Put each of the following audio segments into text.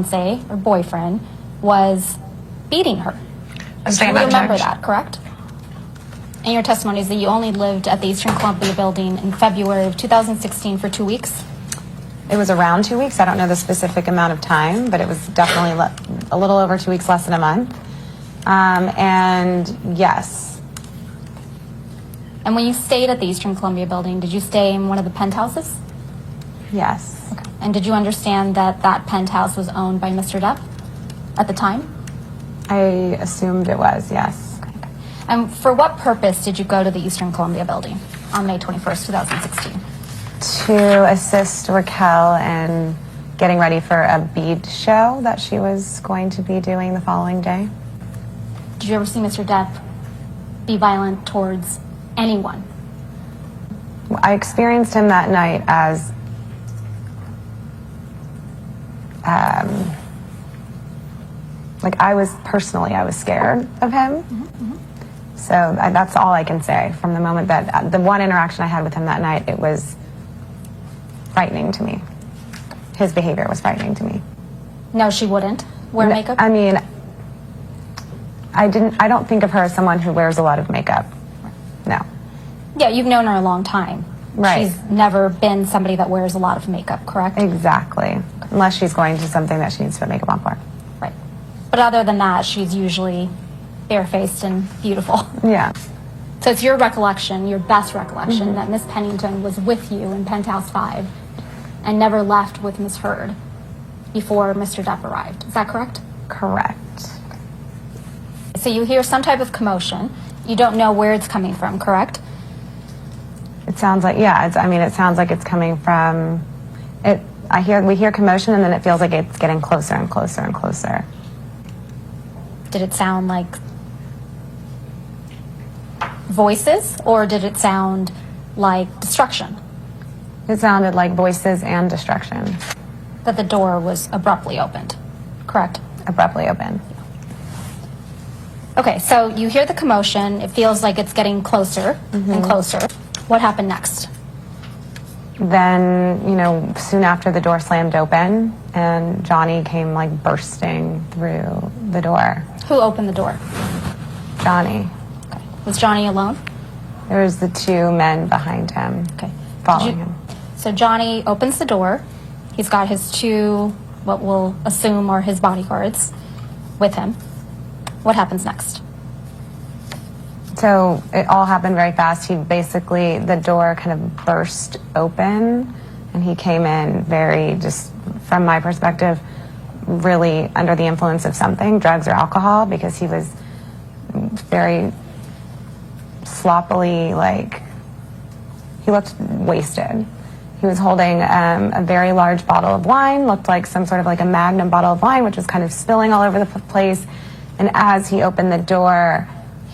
fiance or boyfriend was beating her. Do you remember that, correct? And your testimony is that you only lived at the Eastern Columbia building in February of 2016 for 2 weeks? It was around 2 weeks. I don't know the specific amount of time, but it was definitely a little over 2 weeks, less than a month. And yes. And when you stayed at the Eastern Columbia building, did you stay in one of the penthouses? Yes. Okay. And did you understand that that penthouse was owned by Mr. Depp at the time? I assumed it was, yes. Okay. And for what purpose did you go to the Eastern Columbia building on May 21st, 2016? To assist Raquel in getting ready for a bead show that she was going to be doing the following day. Did you ever see Mr. Depp be violent towards anyone? I experienced him that night as I was scared of him. So that's all I can say from the moment that the one interaction I had with him that night. It was frightening to me. His behavior was frightening to me. No, she wouldn't wear makeup? I mean, I don't think of her as someone who wears a lot of makeup. No. Yeah, you've known her a long time. Right. She's never been somebody that wears a lot of makeup, correct? Exactly. Unless she's going to something that she needs to put makeup on for. Right. But other than that, she's usually barefaced and beautiful. Yeah. So it's your recollection, your best recollection, that Miss Pennington was with you in Penthouse 5 and never left with Miss Heard before Mr. Depp arrived. Is that correct? Correct. So you hear some type of commotion. You don't know where it's coming from, correct? It sounds like, yeah, it sounds like it's coming from, we hear commotion and then it feels like it's getting closer and closer and closer. Did it sound like voices, or did it sound like destruction? It sounded like voices and destruction. That the door was abruptly opened, correct? Abruptly opened. Okay, so you hear the commotion. It feels like it's getting closer and closer. What happened next? Then, soon after the door slammed open and Johnny came bursting through the door. Who opened the door? Johnny. Okay. Was Johnny alone? There was the two men behind him. Okay. Following him. So Johnny opens the door. He's got his two, what we'll assume are his bodyguards, with him. What happens next? So it all happened very fast. The door kind of burst open and he came in very, just from my perspective, really under the influence of something, drugs or alcohol, because he was very sloppily, he looked wasted. He was holding a very large bottle of wine, looked like some sort of a Magnum bottle of wine, which was kind of spilling all over the place. And as he opened the door,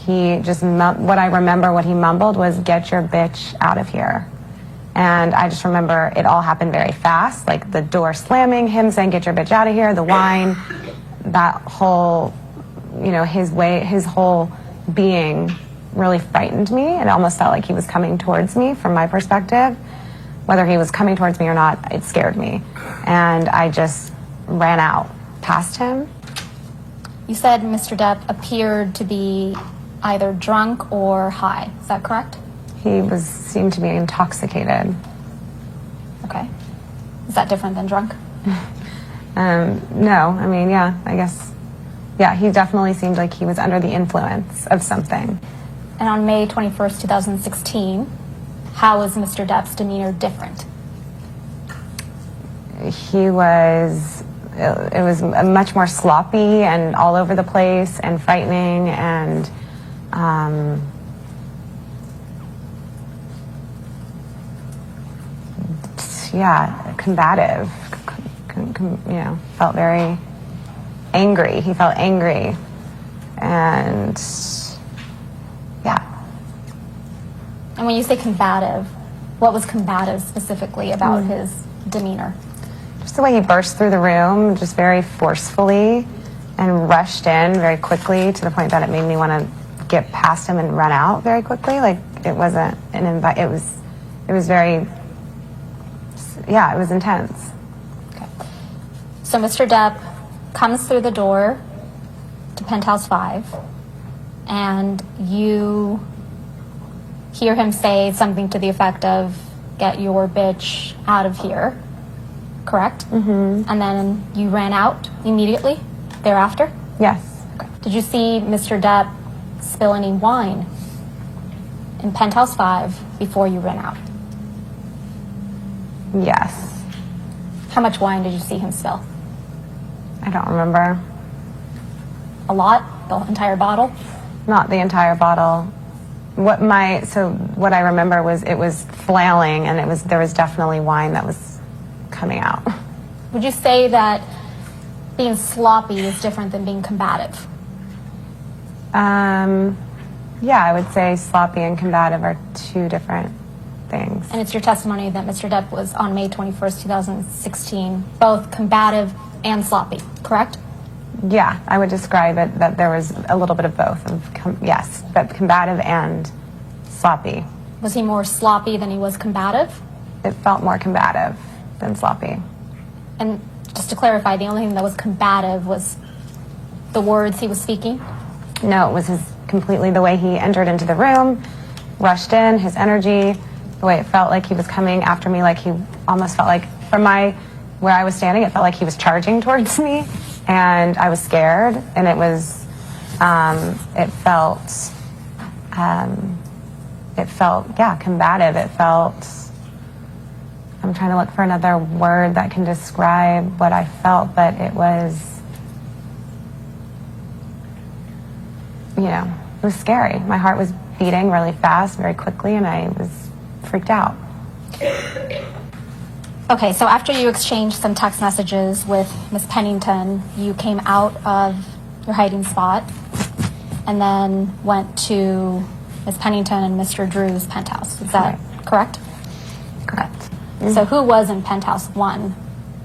he just, what I remember what he mumbled was, "Get your bitch out of here." And I just remember it all happened very fast, the door slamming, him saying, "Get your bitch out of here," the wine, that whole, his whole being really frightened me. It almost felt like he was coming towards me from my perspective. Whether he was coming towards me or not, it scared me. And I just ran out past him. You said Mr. Depp appeared to be either drunk or high. Is that correct? He seemed to be intoxicated. Okay. Is that different than drunk? No. I guess. Yeah, he definitely seemed like he was under the influence of something. And on May 21st, 2016, how was Mr. Depp's demeanor different? It was much more sloppy and all over the place and frightening and combative. Felt very angry. He felt angry and And when you say combative, what was combative specifically about his demeanor? Just the way he burst through the room, just very forcefully, and rushed in very quickly to the point that it made me want to get past him and run out very quickly. It wasn't an invite. It was very, it was intense. Okay. So Mr. Depp comes through the door to Penthouse 5, and you hear him say something to the effect of, "Get your bitch out of here," correct? Mm-hmm. And then you ran out immediately thereafter? Yes. Okay. Did you see Mr. Depp spill any wine in Penthouse 5 before you ran out? Yes. How much wine did you see him spill? I don't remember. A lot? The entire bottle? Not the entire bottle. What I remember was it was flailing, and there was definitely wine that was coming out. Would you say that being sloppy is different than being combative? Yeah, I would say sloppy and combative are two different things. And it's your testimony that Mr. Depp was on May 21st, 2016, both combative and sloppy, correct? Yeah, I would describe it that there was a little bit of both. Yes, but combative and sloppy. Was he more sloppy than he was combative? It felt more combative than sloppy. And just to clarify, the only thing that was combative was the words he was speaking? No, it was completely the way he entered into the room, rushed in, his energy, the way it felt like he was coming after me, like he almost felt like, from where I was standing, it felt like he was charging towards me, and I was scared, and it felt, yeah, combative. It felt, I'm trying to look for another word that can describe what I felt, but it was, it was scary. My heart was beating really fast, very quickly, and I was freaked out. Okay, so after you exchanged some text messages with Ms. Pennington, you came out of your hiding spot and then went to Ms. Pennington and Mr. Drew's penthouse. Is that correct? Correct. Mm-hmm. So who was in Penthouse 1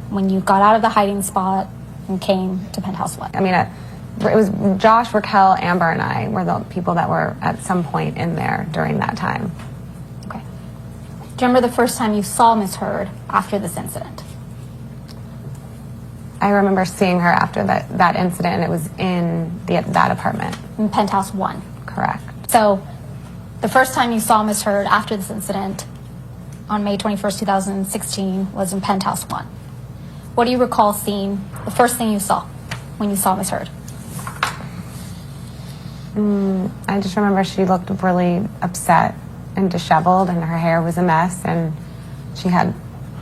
when you got out of the hiding spot and came to Penthouse 1? I mean, it was Josh, Raquel, Amber, and I were the people that were at some point in there during that time. Okay. Do you remember the first time you saw Ms. Heard after this incident? I remember seeing her after that incident, and it was in that apartment. In Penthouse 1? Correct. So the first time you saw Ms. Heard after this incident on May 21st, 2016 was in Penthouse 1. What do you recall seeing, the first thing you saw when you saw Ms. Heard? I just remember she looked really upset and disheveled, and her hair was a mess, and she had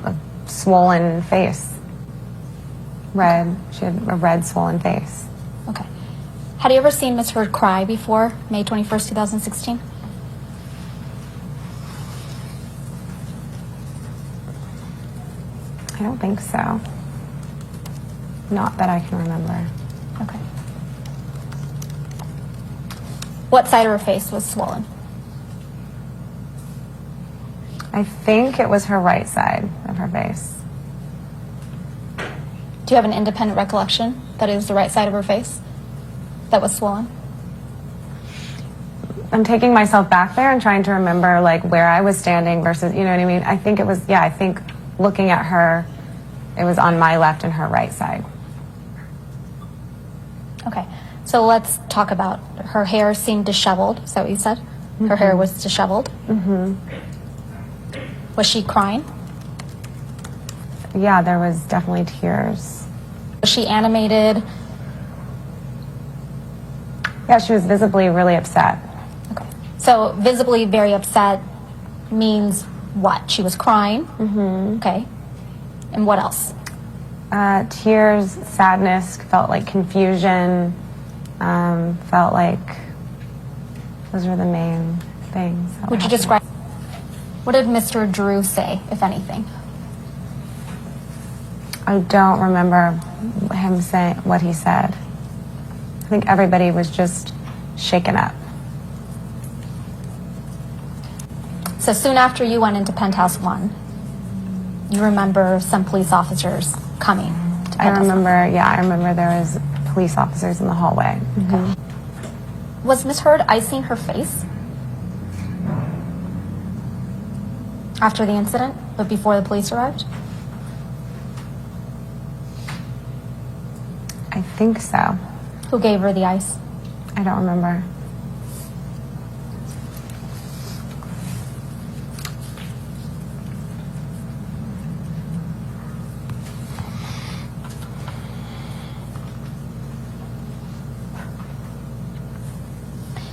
a swollen face. She had a red, swollen face. Okay. Had you ever seen Ms. Heard cry before May 21st, 2016? I don't think so. Not that I can remember. Okay. What side of her face was swollen? I think it was her right side of her face. Do you have an independent recollection that it was the right side of her face that was swollen? I'm taking myself back there and trying to remember where I was standing versus, you know what I mean? I think it was, I think looking at her, it was on my left and her right side. Okay. So let's talk about her hair seemed disheveled. Is that what you said? Her hair was disheveled? Mm-hmm. Was she crying? Yeah, there was definitely tears. Was she animated? Yeah, she was visibly really upset. Okay. So visibly very upset means what? She was crying? Mm-hmm. Okay. And what else? Tears, sadness, felt like confusion, felt like those were the main things. Would you describe, what did Mr. Drew say, if anything? I don't remember him saying what he said. I think everybody was just shaken up. So soon after you went into Penthouse 1, you remember some police officers coming to Penthouse 1? I remember there was police officers in the hallway. Mm-hmm. Okay. Was Ms. Heard icing her face after the incident, but before the police arrived? I I think so. Who gave her the ice? I don't remember.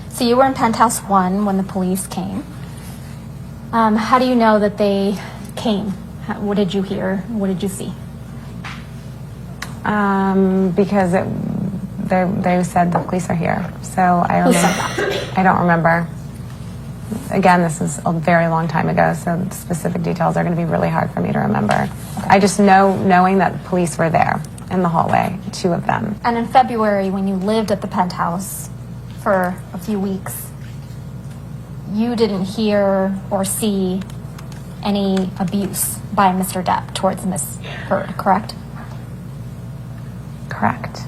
So you were in Penthouse 1 when the police came. How do you know that they came? What did you hear? What did you see? Because they said the police are here. So I Who remember. said that? I don't remember. Again, this is a very long time ago, so the specific details are going to be really hard for me to remember. I just knowing that the police were there in the hallway, 2 of them. And in February, when you lived at the penthouse for a few weeks, you didn't hear or see any abuse by Mr. Depp towards Miss Heard, correct? Correct.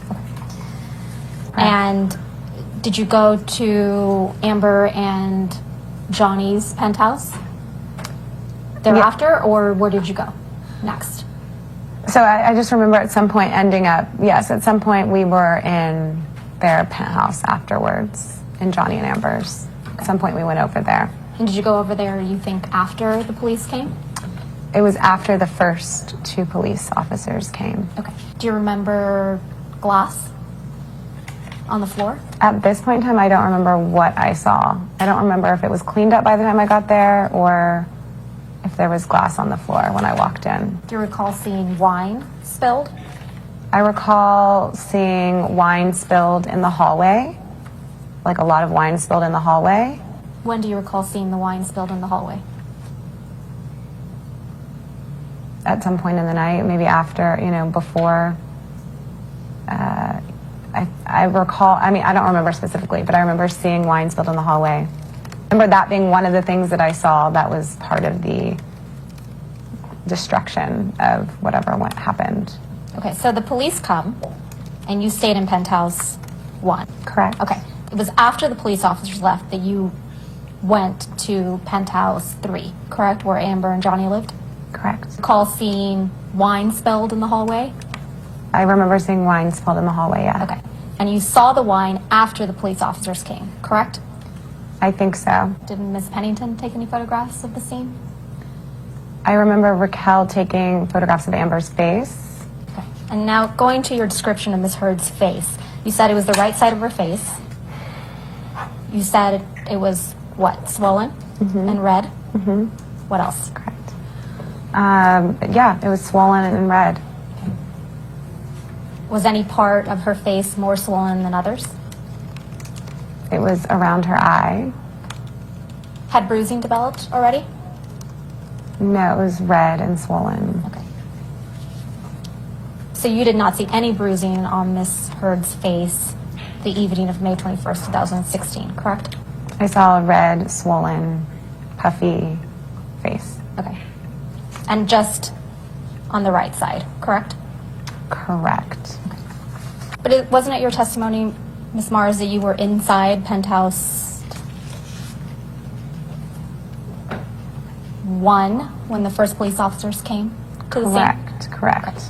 And did you go to Amber and Johnny's penthouse thereafter, or where did you go next? So I just remember at some point ending up, yes, at some point we were in their penthouse afterwards, in Johnny and Amber's. At some point we went over there. And did you go over there, you think, after the police came? It was after the first 2 police officers came. Okay. Do you remember glass on the floor? At this point in time, I don't remember what I saw. I don't remember if it was cleaned up by the time I got there or if there was glass on the floor when I walked in. Do you recall seeing wine spilled? I recall seeing wine spilled in the hallway, like a lot of wine spilled in the hallway. When do you recall seeing the wine spilled in the hallway? At some point in the night, maybe after, before. I recall, I don't remember specifically, but I remember seeing wine spilled in the hallway. I remember that being one of the things that I saw that was part of the destruction of whatever happened. Okay, so the police come, and you stayed in Penthouse 1. Correct. Okay. It was after the police officers left that you went to Penthouse 3, correct, where Amber and Johnny lived? Correct. Recall seeing wine spilled in the hallway? I remember seeing wine spilled in the hallway, yeah. Okay. And you saw the wine after the police officers came, correct? I think so. Did Miss Pennington take any photographs of the scene? I remember Raquel taking photographs of Amber's face. Okay. And now going to your description of Miss Heard's face, you said it was the right side of her face. You said it was, what, swollen and red? Mm-hmm. What else? Correct. Yeah, it was swollen and red. Was any part of her face more swollen than others? It was around her eye. Had bruising developed already? No, it was red and swollen. Okay. So you did not see any bruising on Miss Heard's face the evening of May 21st, 2016, correct? I saw a red, swollen, puffy face. Okay. And just on the right side, correct? Correct. But wasn't it your testimony, Ms. Mars, that you were inside Penthouse 1 when the first police officers came to the scene? Correct.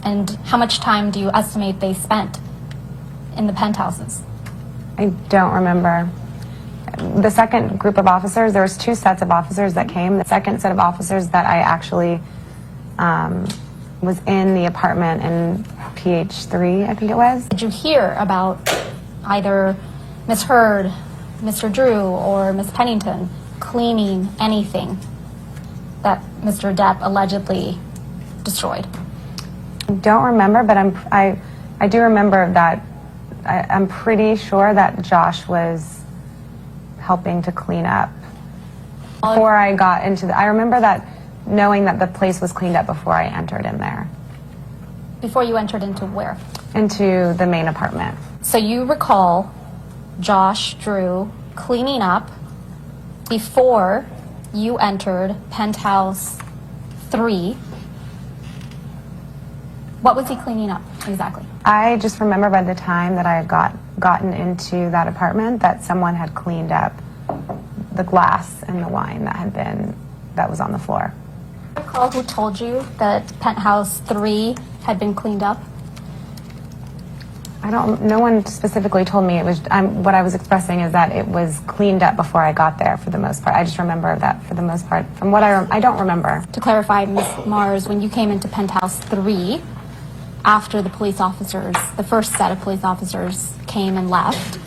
And how much time do you estimate they spent in the penthouses? I don't remember. The second group of officers, there was 2 sets of officers that came. The second set of officers that I actually was in the apartment in PH3, I think it was. Did you hear about either Ms. Heard, Mr. Drew, or Ms. Pennington cleaning anything that Mr. Depp allegedly destroyed? I don't remember, but I do remember that I'm pretty sure that Josh was helping to clean up before I got into I remember that knowing that the place was cleaned up before I entered in there. Before you entered into where? Into the main apartment. So you recall Josh, Drew cleaning up before you entered Penthouse 3. What was he cleaning up exactly? I just remember by the time that I had gotten into that apartment that someone had cleaned up the glass and the wine that was on the floor. Do you recall who told you that Penthouse 3 had been cleaned up? no one specifically told me. It was, what I was expressing is that it was cleaned up before I got there for the most part. I just remember that for the most part. From what I don't remember. To clarify, Ms. Mars, when you came into Penthouse 3, after the police officers, the first set of police officers came and left,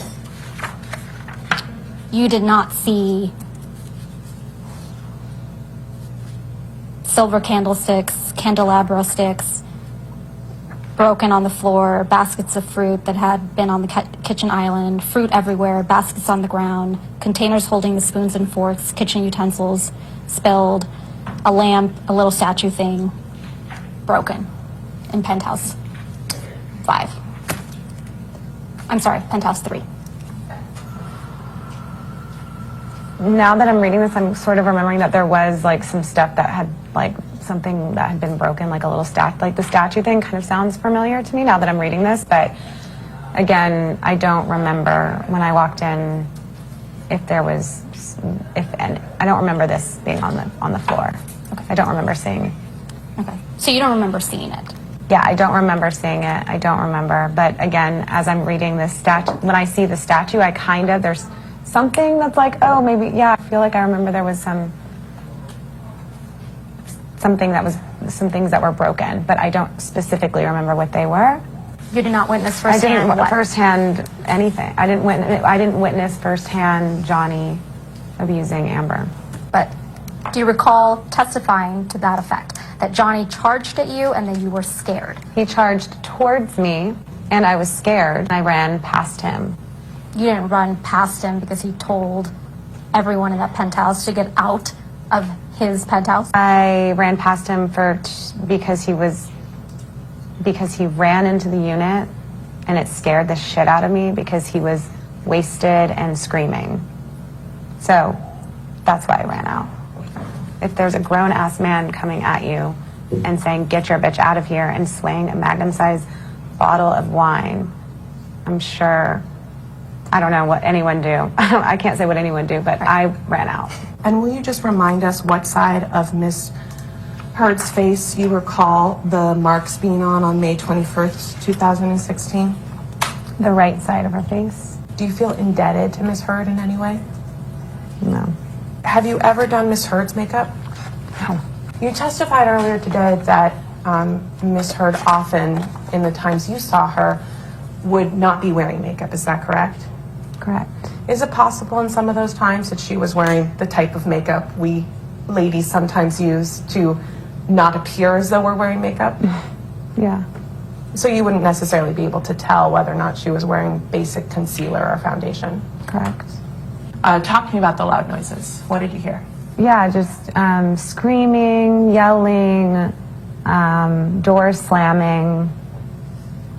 you did not see silver candlesticks, candelabra sticks, broken on the floor, baskets of fruit that had been on the kitchen island, fruit everywhere, baskets on the ground, containers holding the spoons and forks, kitchen utensils spilled, a lamp, a little statue thing, broken in Penthouse 5. I'm sorry, Penthouse 3. Now that I'm reading this, I'm sort of remembering that there was like some stuff that had like something that had been broken, like a little like the statue thing kind of sounds familiar to me now that I'm reading this, but again, I don't remember when I walked in if there was, and I don't remember this being on the floor. Okay. I don't remember seeing it. Okay. So you don't remember seeing it? Yeah, I don't remember seeing it. I don't remember. But again, as I'm reading this statue, when I see the statue, there's something that's like, oh, maybe, yeah, I feel like I remember there was some things that were broken, but I don't specifically remember what they were. You did not witness firsthand I didn't what? firsthand anything. I didn't witness firsthand Johnny abusing Amber. But do you recall testifying to that effect? That Johnny charged at you and then you were scared? He charged towards me and I was scared. I ran past him. You didn't run past him because he told everyone in that penthouse to get out of his penthouse? I ran past him because he ran into the unit and it scared the shit out of me because he was wasted and screaming. So that's why I ran out. If there's a grown-ass man coming at you and saying, get your bitch out of here, and swaying a Magnum-sized bottle of wine, I'm sure, I don't know what anyone do. I can't say what anyone do, but I ran out. And will you just remind us what side of Miss Heard's face you recall the marks being on May 21st, 2016? The right side of her face. Do you feel indebted to Miss Heard in any way? No. Have you ever done Miss Heard's makeup? No. You testified earlier today that Miss Heard often, in the times you saw her, would not be wearing makeup. Is that correct? Correct. Is it possible in some of those times that she was wearing the type of makeup we ladies sometimes use to not appear as though we're wearing makeup? Yeah. So you wouldn't necessarily be able to tell whether or not she was wearing basic concealer or foundation? Correct. Talk to me about the loud noises. What did you hear? Yeah, just screaming, yelling, doors slamming,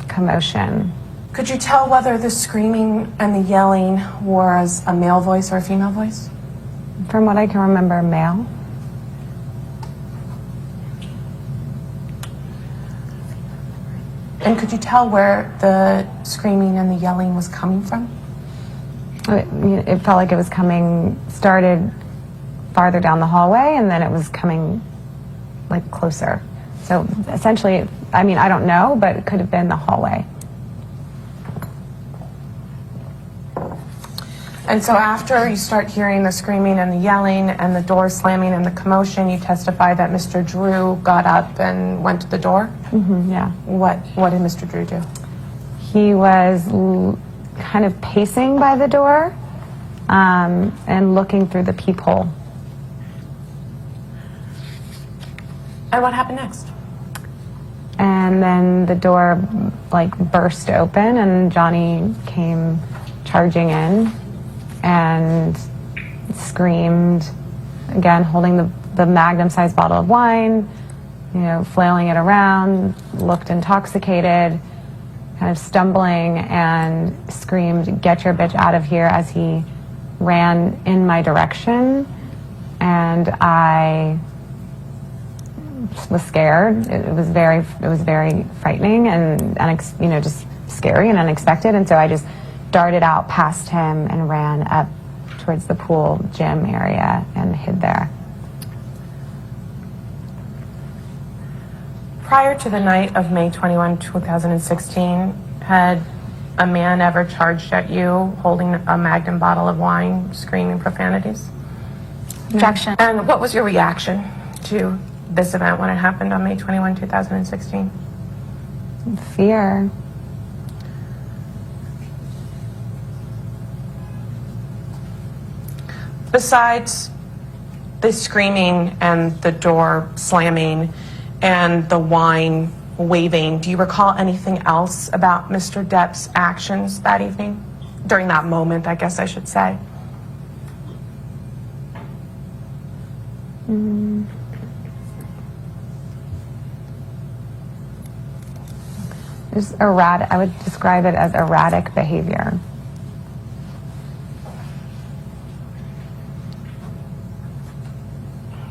commotion. Could you tell whether the screaming and the yelling was a male voice or a female voice? From what I can remember, male. And could you tell where the screaming and the yelling was coming from? It felt like it was started farther down the hallway, and then it was coming like closer. So essentially, I mean, I don't know, but it could have been the hallway. And so after you start hearing the screaming and the yelling and the door slamming and the commotion, you testify that Mr. Drew got up and went to the door? Mm-hmm, yeah. What did Mr. Drew do? He was kind of pacing by the door and looking through the peephole. And what happened next? And then the door like burst open and Johnny came charging in and screamed, again holding the Magnum-sized bottle of wine, flailing it around, looked intoxicated, kind of stumbling, and screamed, "Get your bitch out of here," as he ran in my direction. And I was scared. It was very frightening and just scary and unexpected. And so I just darted out past him and ran up towards the pool gym area and hid there. Prior to the night of May 21, 2016, had a man ever charged at you holding a magnum bottle of wine, screaming profanities? Objection. And what was your reaction to this event when it happened on May 21, 2016? Fear. Besides the screaming and the door slamming and the wine waving, do you recall anything else about Mr. Depp's actions that evening? During that moment, I guess I should say. Just erratic. I would describe it as erratic behavior.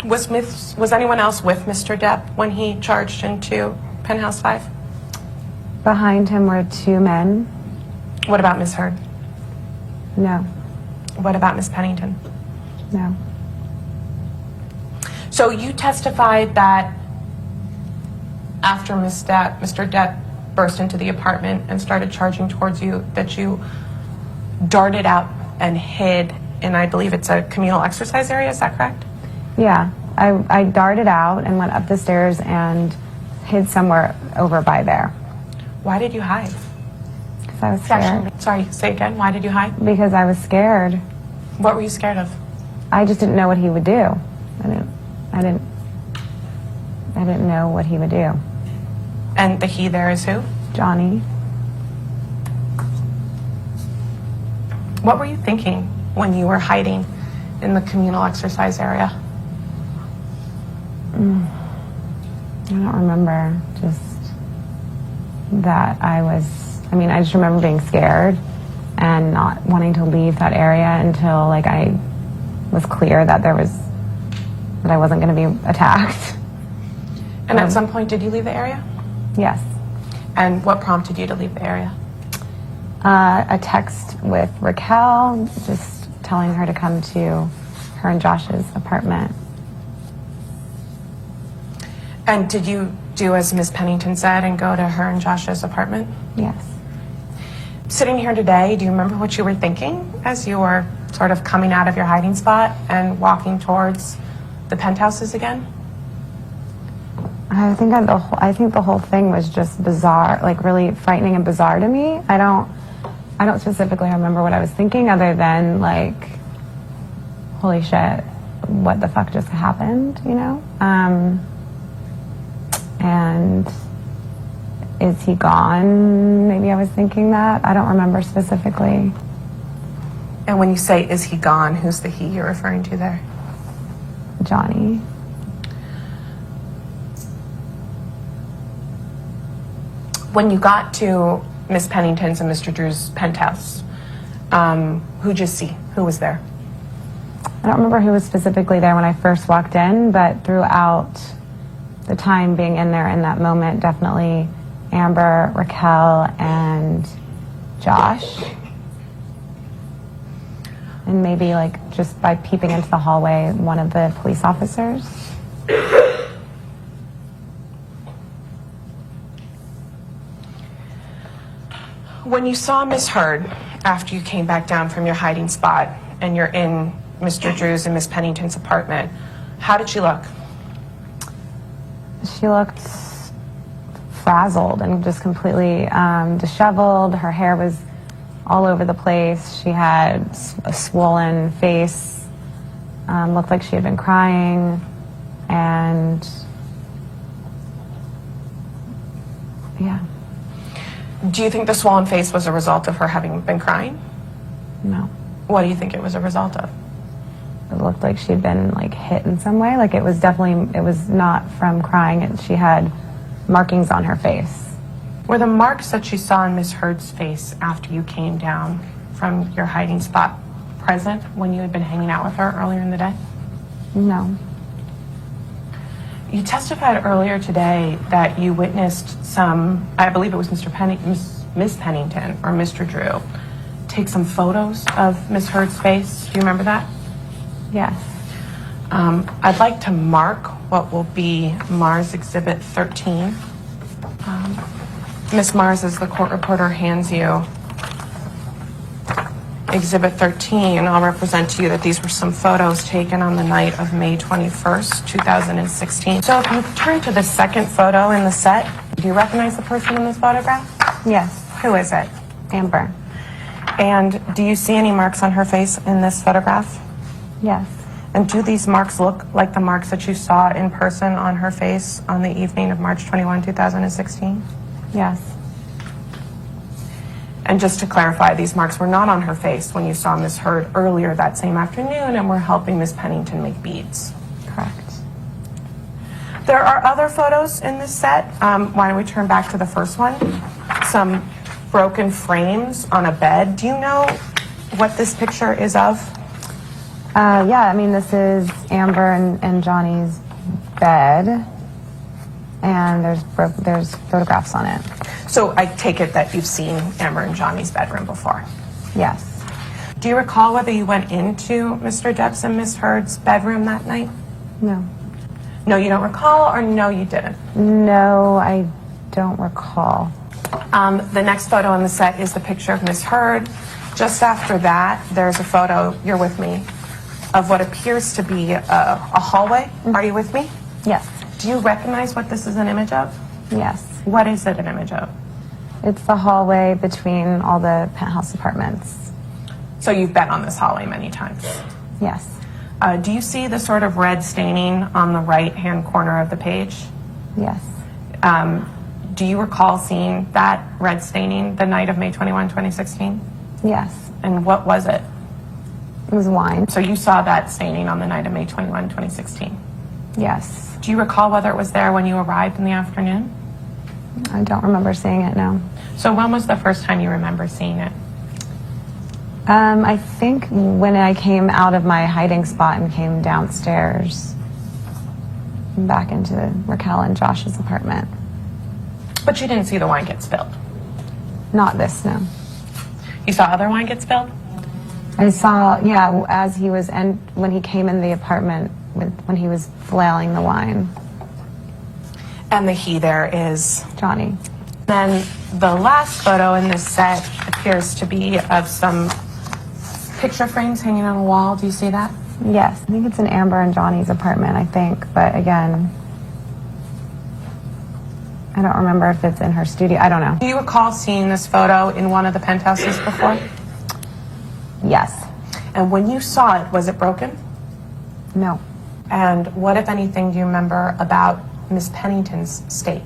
Was anyone else with Mr. Depp when he charged into Penthouse 5? Behind him were two men. What about Ms. Heard? No, What about Ms. Pennington? no. So you testified that after Mr. Depp burst into the apartment and started charging towards you, that you darted out and hid in, I believe it's a communal exercise area, is that correct? Yeah, I darted out and went up the stairs and hid somewhere over by there. Why did you hide? Because I was scared. Sorry, say again, why did you hide? Because I was scared. What were you scared of? I just didn't know what he would do. I didn't know what he would do. And the he there is who? Johnny. What were you thinking when you were hiding in the communal exercise area? I don't remember. Just that I just remember being scared and not wanting to leave that area until like I was clear that I wasn't going to be attacked. And at some point, did you leave the area? Yes. And what prompted you to leave the area? A text with Raquel, just telling her to come to her and Josh's apartment. And did you do as Ms. Pennington said and go to her and Josh's apartment? Yes. Sitting here today, do you remember what you were thinking as you were sort of coming out of your hiding spot and walking towards the penthouses again? I think the whole thing was just bizarre, like really frightening and bizarre to me. I don't specifically remember what I was thinking other than like, holy shit, what the fuck just happened, you know? And is he gone? Maybe I was thinking that. I don't remember specifically. And when you say, is he gone, who's the he you're referring to there? Johnny. When you got to Miss Pennington's and Mr. Drew's penthouse, who'd you see? Who was there? I don't remember who was specifically there when I first walked in, but throughout the time being in there in that moment, definitely Amber, Raquel, and Josh. And maybe like just by peeping into the hallway, one of the police officers. When you saw Miss Heard after you came back down from your hiding spot and you're in Mr. Drew's and Miss Pennington's apartment, how did she look? She looked frazzled and just completely disheveled. Her hair was all over the place. She had a swollen face, looked like she had been crying, and yeah. Do you think the swollen face was a result of her having been crying? No. What do you think it was a result of? It looked like she'd been like hit in some way. Like it was not from crying. She had markings on her face. Were the marks that you saw on Miss Heard's face after you came down from your hiding spot present when you had been hanging out with her earlier in the day? No. You testified earlier today that you witnessed some, I believe it was Miss Pennington or Mr. Drew, take some photos of Miss Heard's face. Do you remember that? Yes. I'd like to mark what will be Mars Exhibit 13. Miss Mars, as the court reporter hands you Exhibit 13, I'll represent to you that these were some photos taken on the night of May 21st, 2016. So if you turn to the second photo in the set, do you recognize the person in this photograph? Yes, Who is it? Amber. And do you see any marks on her face in this photograph? Yes. And do these marks look like the marks that you saw in person on her face on the evening of March 21, 2016? Yes. And just to clarify, these marks were not on her face when you saw Ms. Heard earlier that same afternoon and were helping Ms. Pennington make beads. Correct. There are other photos in this set. Why don't we turn back to the first one? Some broken frames on a bed. Do you know what this picture is of? Yeah, I mean, this is Amber and Johnny's bed, and there's photographs on it. So I take it that you've seen Amber and Johnny's bedroom before. Yes. Do you recall whether you went into Mr. Depp's and Ms. Heard's bedroom that night? No. No, you don't recall, or no, you didn't? No, I don't recall. The next photo on the set is the picture of Ms. Heard. Just after that, there's a photo, you're with me, of what appears to be a hallway. Mm-hmm. Are you with me? Yes. Do you recognize what this is an image of? Yes. What is it an image of? It's the hallway between all the penthouse apartments. So you've been on this hallway many times. Yes. Do you see the sort of red staining on the right-hand corner of the page? Yes. Do you recall seeing that red staining the night of May 21, 2016? Yes. And what was it? It was wine. So you saw that staining on the night of May 21, 2016? Yes. Do you recall whether it was there when you arrived in the afternoon? I don't remember seeing it, no. So when was the first time you remember seeing it? I think when I came out of my hiding spot and came downstairs back into Raquel and Josh's apartment. But you didn't see the wine get spilled? Not this, no. You saw other wine get spilled? I saw, yeah, as he was, and when he came in the apartment, when he was flailing the wine. And the he there is? Johnny. Then the last photo in this set appears to be of some picture frames hanging on a wall. Do you see that? Yes, I think it's in Amber and Johnny's apartment, I think. But again, I don't remember if it's in her studio. I don't know. Do you recall seeing this photo in one of the penthouses before? Yes. And when you saw it, was it broken? No. And what, if anything, do you remember about Miss Pennington's state?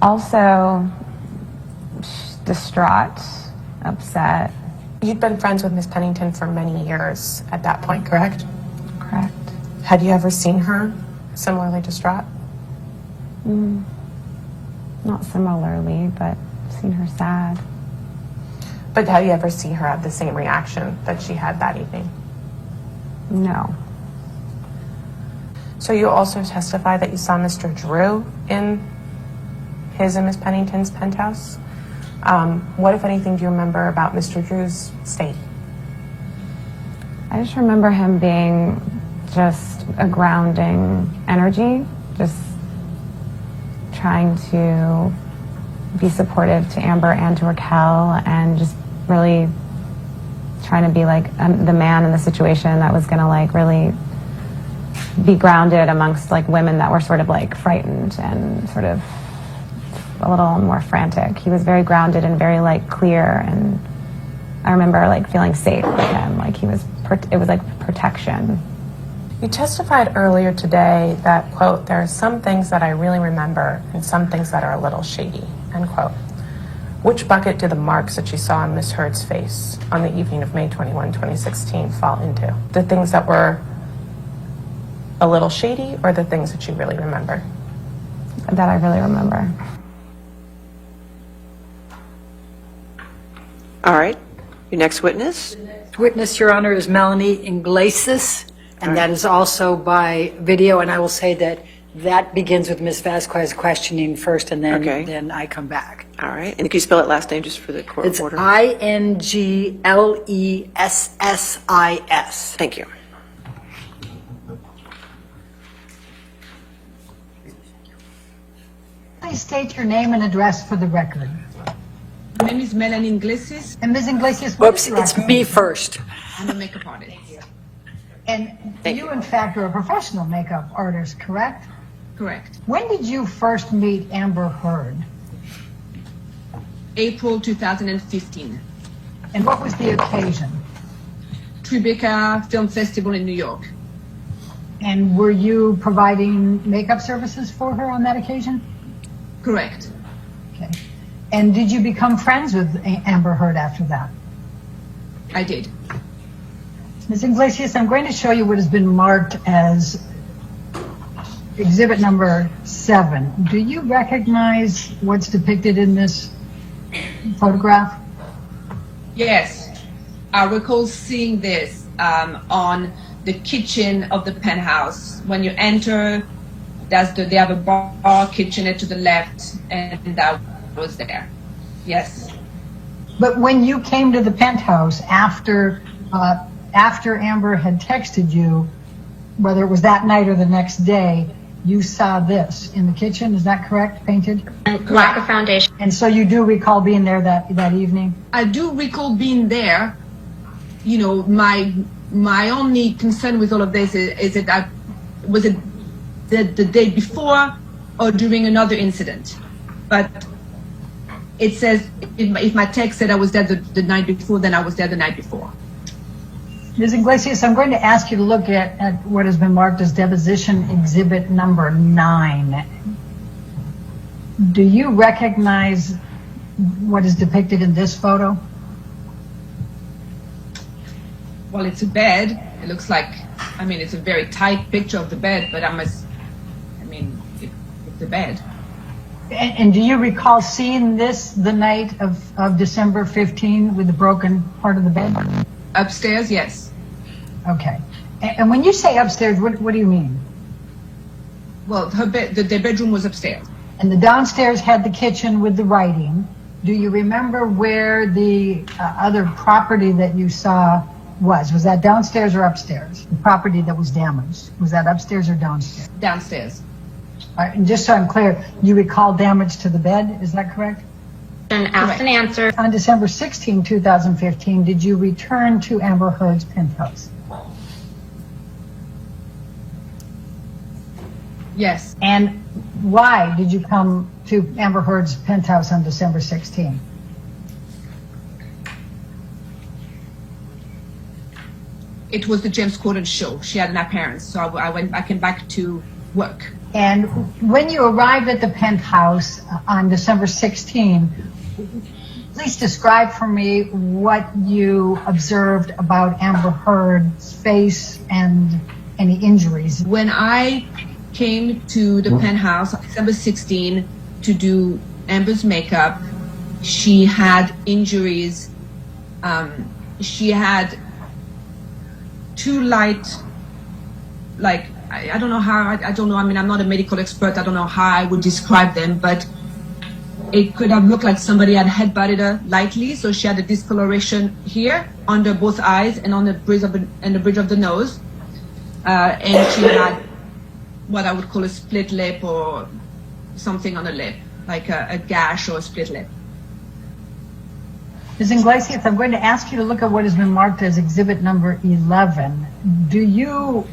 Also, distraught, upset. You'd been friends with Miss Pennington for many years at that point, correct? Correct. Had you ever seen her similarly distraught? Not similarly, but seen her sad. But have you ever seen her have the same reaction that she had that evening? No. So you also testify that you saw Mr. Drew in his and Miss Pennington's penthouse. What, if anything, do you remember about Mr. Drew's state? I just remember him being just a grounding energy, just trying to be supportive to Amber and to Raquel, and just really trying to be like the man in the situation that was gonna like really be grounded amongst like women that were sort of like frightened and sort of a little more frantic. He was very grounded and very like clear, and I remember like feeling safe with him. Like he was, it was like protection. You testified earlier today that, quote, there are some things that I really remember and some things that are a little shady, end quote. Which bucket do the marks that you saw on Miss Heard's face on the evening of May 21, 2016 fall into? The things that were a little shady, or the things that you really remember? That I really remember. All right. Your next witness? Witness, Your Honor, is Melanie Iglesias, and that is also by video. And I will say that that begins with Ms. Vasquez questioning first, and then Okay. then I come back. All right. And can you spell that last name just for the court It's order? Inglessis. Thank you. Please state your name and address for the record. My name is Melanie Iglesias. And Ms. Iglesias, what Whoops, is your it's me occupation? first. I'm a makeup artist. And you, in fact, are a professional makeup artist, correct? Correct. When did you first meet Amber Heard? April 2015. And what was the occasion? Tribeca Film Festival in New York. And were you providing makeup services for her on that occasion? Correct. Okay. And did you become friends with Amber Heard after that? I did. Ms. Iglesias, I'm going to show you what has been marked as exhibit number 7. Do you recognize what's depicted in this photograph? Yes. I recall seeing this on the kitchen of the penthouse. When you enter, they have a bar kitchenette to the left, and that was there. Yes. But when you came to the penthouse after Amber had texted you, whether it was that night or the next day, you saw this in the kitchen, is that correct, painted? Lack of foundation. And so you do recall being there that evening? I do recall being there. You know, my only concern with all of this is that was it the day before or during another incident. But it says, if my text said I was there the night before, then I was there the night before. Ms. Iglesias, I'm going to ask you to look at what has been marked as deposition exhibit number 9. Do you recognize what is depicted in this photo? Well, it's a bed. It looks like, I mean, it's a very tight picture of the bed, but it's the bed. And do you recall seeing this the night of December 15 with the broken part of the bed? Upstairs, yes. Okay. And when you say upstairs, what do you mean? Well, her bed, the bedroom was upstairs. And the downstairs had the kitchen with the writing. Do you remember where the other property that you saw was? Was that downstairs or upstairs? The property that was damaged. Was that upstairs or downstairs? Downstairs. All right, and just so I'm clear, you recall damage to the bed, is that correct? And asked and answered. On December 16, 2015, did you return to Amber Heard's penthouse? Yes. And why did you come to Amber Heard's penthouse on December 16? It was the James Corden show. She had an appearance, so I came back to work. And when you arrived at the penthouse on December 16, please describe for me what you observed about Amber Heard's face and any injuries. When I came to the penthouse on December 16 to do Amber's makeup, she had injuries. She had two light, like, I don't know how, I don't know, I mean, I'm not a medical expert, I don't know how I would describe them, but it could have looked like somebody had headbutted her lightly, so she had a discoloration here, under both eyes, and on the bridge of the nose. And she had what I would call a split lip or something on the lip, like a gash or a split lip. Ms. Iglesias, I'm going to ask you to look at what has been marked as exhibit number 11. Do you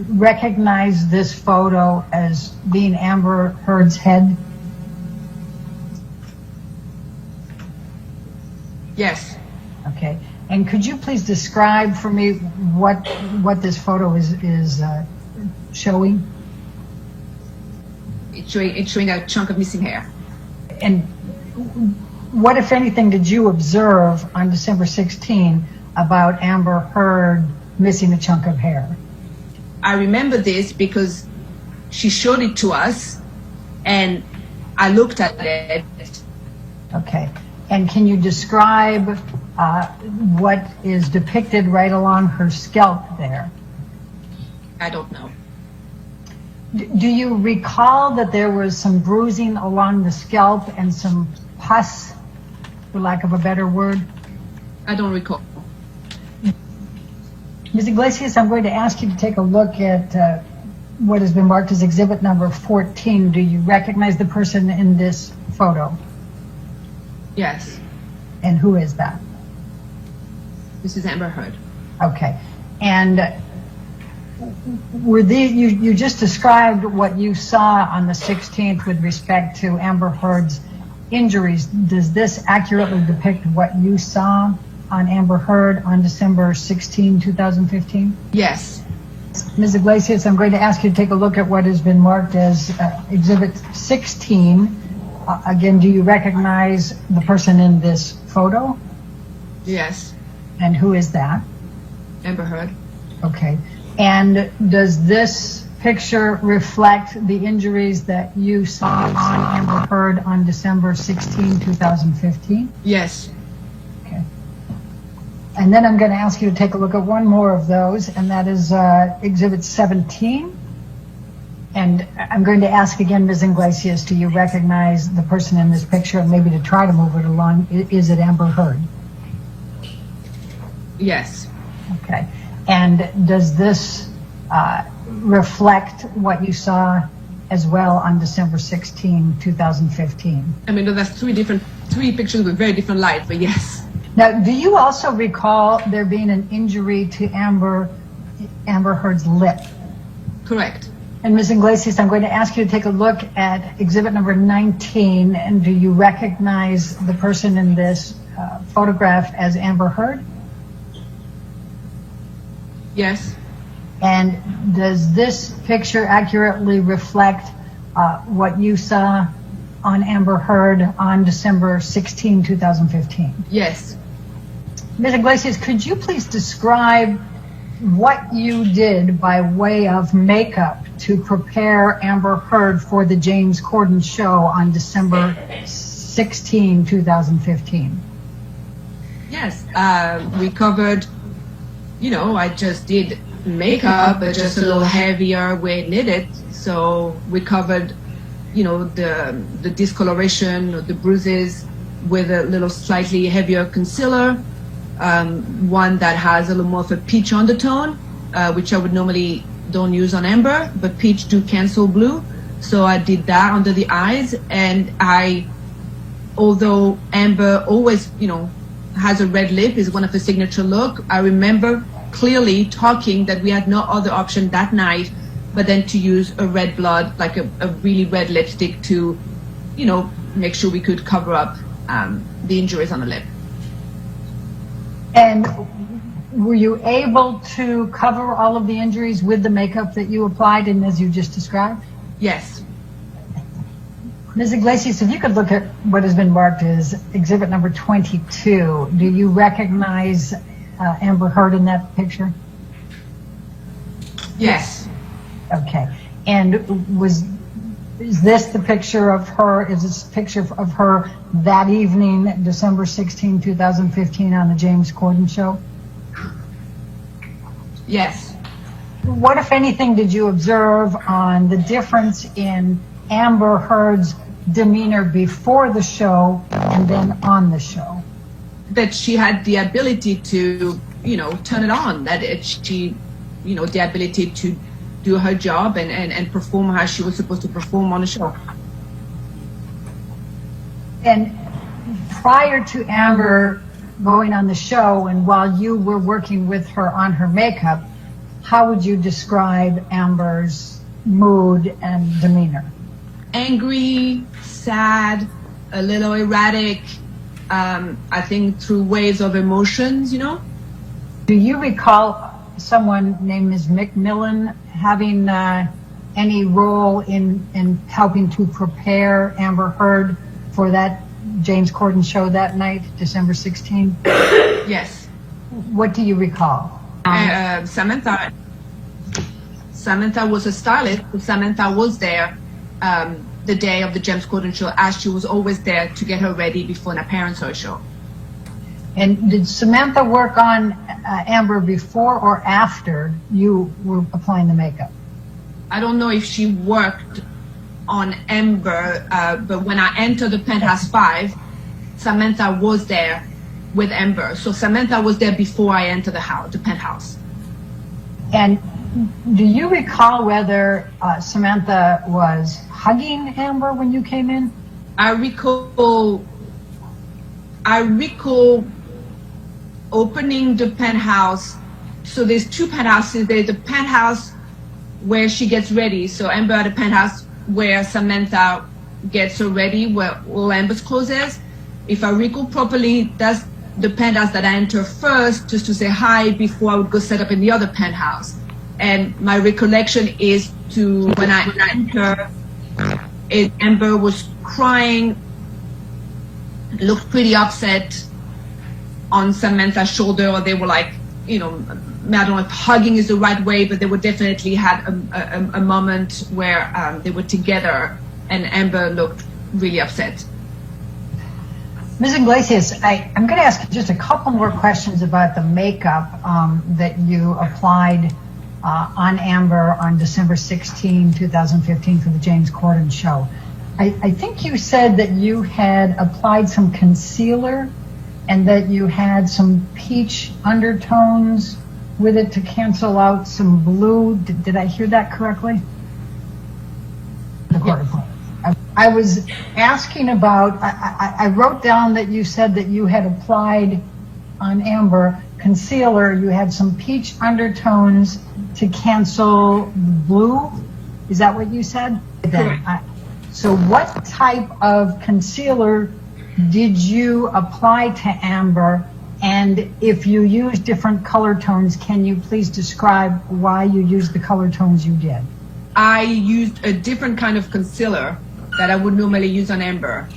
recognize this photo as being Amber Heard's head? Yes. Okay. And could you please describe for me what this photo is showing? It's showing a chunk of missing hair. And what, if anything, did you observe on December 16 about Amber Heard missing a chunk of hair? I remember this because she showed it to us, and I looked at it. Okay. And can you describe what is depicted right along her scalp there? I don't know. Do you recall that there was some bruising along the scalp and some pus, for lack of a better word? I don't recall. Ms. Iglesias, I'm going to ask you to take a look at what has been marked as exhibit number 14. Do you recognize the person in this photo? Yes. And who is that? This is Amber Heard. Okay. And were these, you just described what you saw on the 16th with respect to Amber Heard's injuries. Does this accurately depict what you saw on Amber Heard on December 16, 2015? Yes. Ms. Iglesias, I'm going to ask you to take a look at what has been marked as Exhibit 16. Again, do you recognize the person in this photo? Yes. And who is that? Amber Heard. Okay. And does this picture reflect the injuries that you saw on Amber Heard on December 16, 2015? Yes. Okay. And then I'm going to ask you to take a look at one more of those, and that is Exhibit 17. And I'm going to ask again, Ms. Iglesias, do you recognize the person in this picture? And maybe to try to move it along, is it Amber Heard? Yes. Okay. And does this reflect what you saw as well on December 16, 2015? I mean, that's three pictures with very different light, but yes. Now, do you also recall there being an injury to Amber Heard's lip? Correct. And Ms. Iglesias, I'm going to ask you to take a look at exhibit number 19, and do you recognize the person in this photograph as Amber Heard? Yes. And does this picture accurately reflect what you saw on Amber Heard on December 16, 2015? Yes. Ms. Iglesias, could you please describe what you did by way of makeup to prepare Amber Heard for the James Corden show on December 16, 2015? Yes. We covered, I just did makeup, but just a little heavier where it needed. So we covered, the discoloration, the bruises with a little slightly heavier concealer. One that has a little more of a peach undertone, which I would normally don't use on Amber, but peach do cancel blue. So I did that under the eyes, and although Amber always, has a red lip, is one of her signature look, I remember clearly talking that we had no other option that night but then to use a red blood, like a really red lipstick to, make sure we could cover up the injuries on the lip. And were you able to cover all of the injuries with the makeup that you applied and as you just described? Yes. Ms. Iglesias, if you could look at what has been marked as exhibit number 22, do you recognize Amber Heard in that picture? Yes. Okay. And is this the picture of her? Is this a picture of her that evening, December 16, 2015, on the James Corden show? Yes. What, if anything, did you observe on the difference in Amber Heard's demeanor before the show and then on the show? That she had the ability to, turn it on. That she, the ability to do her job and perform how she was supposed to perform on the show. And prior to Amber going on the show and while you were working with her on her makeup, how would you describe Amber's mood and demeanor? Angry, sad, a little erratic, I think through waves of emotions, Do you recall someone named Ms. McMillan having any role in helping to prepare Amber Heard for that James Corden show that night, December 16? Yes. What do you recall? Samantha was a stylist. Samantha was there the day of the James Corden show, as she was always there to get her ready before an appearance or a show. And did Samantha work on Amber before or after you were applying the makeup? I don't know if she worked on Amber, but when I entered the Penthouse 5, Samantha was there with Amber. So Samantha was there before I entered the penthouse. And do you recall whether Samantha was hugging Amber when you came in? I recall I recall opening the penthouse. So there's two penthouses. There's the penthouse where she gets ready. So Amber had a penthouse where Samantha gets her ready, where all Amber's clothes is. If I recall properly, that's the penthouse that I enter first, just to say hi before I would go set up in the other penthouse. And my recollection is to when I enter, Amber was crying, looked pretty upset on Samantha's shoulder, or they were like, you know, I don't know if hugging is the right way, but they were definitely had a moment where they were together, and Amber looked really upset. Ms. Iglesias, I'm going to ask just a couple more questions about the makeup that you applied on Amber on December 16, 2015 for the James Corden show. I think you said that you had applied some concealer and that you had some peach undertones with it to out some blue. Did I hear that correctly? Yes. I was asking about, I wrote down that you said that you had applied on Amber concealer, you had some peach undertones to cancel blue. Is that what you said? So what type of concealer did you apply to Amber? And if you use different color tones, can you please describe why you used the color tones you did? I used a different kind of concealer that I would normally use on Amber,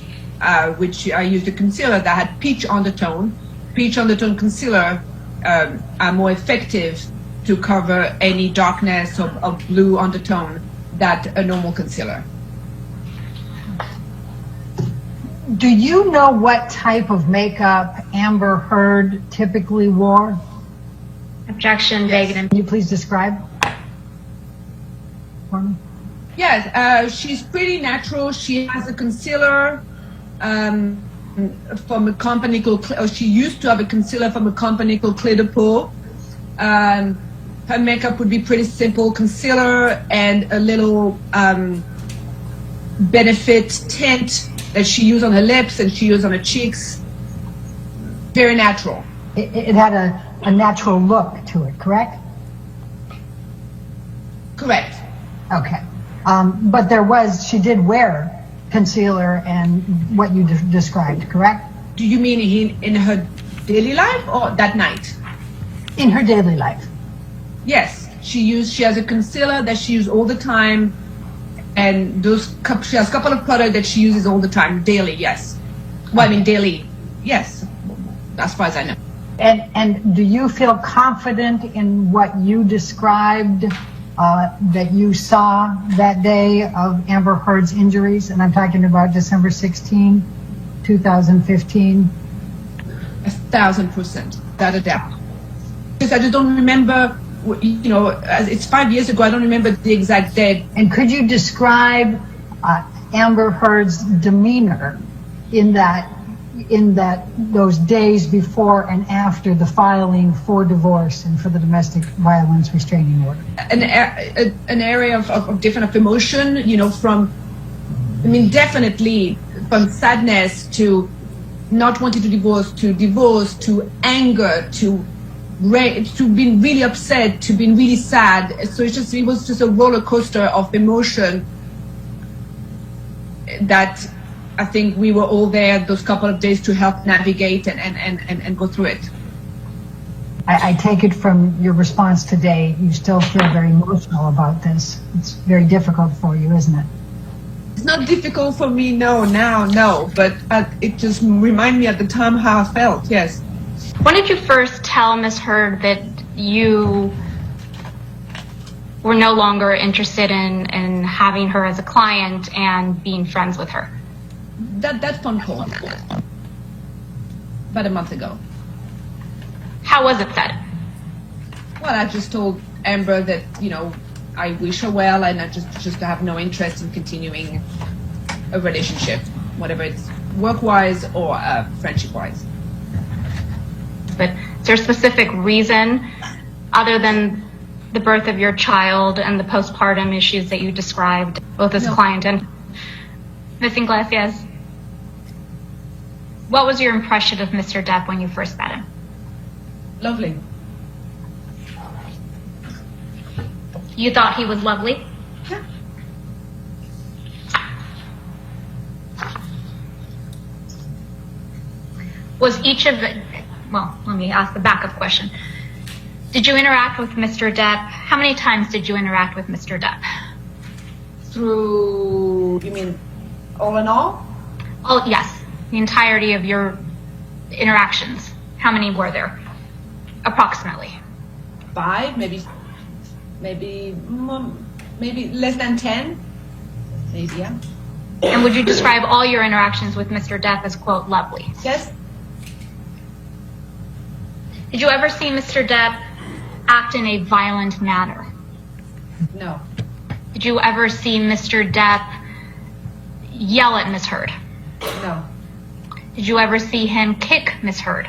which I used a concealer that had peach undertone. Peach undertone concealer are more effective to cover any darkness or blue undertone than a normal concealer. Do you know what type of makeup Amber Heard typically wore? Objection, vague and Can you please describe for me? Yes, she's pretty natural. She has a concealer from a company called, or she used to have a concealer from a company called Clé de Peau. Her makeup would be pretty simple, concealer and a little benefit tint that she used on her lips and she used on her cheeks. Very natural. It had a natural look to it, correct? Correct. Okay. But she did wear concealer and what you described, correct? Do you mean in her daily life or that night? In her daily life. Yes, she has a concealer that she uses all the time, and she has a couple of products that she uses all the time, daily, yes. Well, I mean daily, yes, as far as I know. And do you feel confident in what you described that you saw that day of Amber Heard's injuries? And I'm talking about December 16, 2015. 1,000%, without a doubt. Because I just don't remember, you know, it's 5 years ago, I don't remember the exact date. And could you describe Amber Heard's demeanor in those days before and after the filing for divorce and for the domestic violence restraining order? An area of different emotion, you know, definitely from sadness to not wanting to divorce to anger to being really upset to being really sad. So it was just a roller coaster of emotion that I think we were all there those couple of days to help navigate and go through it. I take it from your response today, you still feel very emotional about this. It's very difficult for you, isn't it? It's not difficult for me, no, but it just reminded me at the time how I felt, yes. When did you first tell Ms. Heard that you were no longer interested in having her as a client and being friends with her? That phone call, about a month ago. How was it said? Well, I just told Amber that, you know, I wish her well and I just have no interest in continuing a relationship, whatever it's work-wise or friendship-wise. But is there a specific reason other than the birth of your child and the postpartum issues that you described, both as client and Ms. Iglesias? What was your impression of Mr. Depp when you first met him? Lovely. You thought he was lovely? Yeah. Was each of the, well, let me ask the backup question. Did you interact with Mr. Depp? How many times did you interact with Mr. Depp? Through, you mean all in all? Oh, yes. The entirety of your interactions. How many were there? Approximately. 5, maybe less than 10. Maybe, yeah. And would you describe all your interactions with Mr. Depp as, quote, lovely? Yes. Did you ever see Mr. Depp act in a violent manner? No. Did you ever see Mr. Depp yell at Ms. Heard? No. Did you ever see him kick Ms. Heard?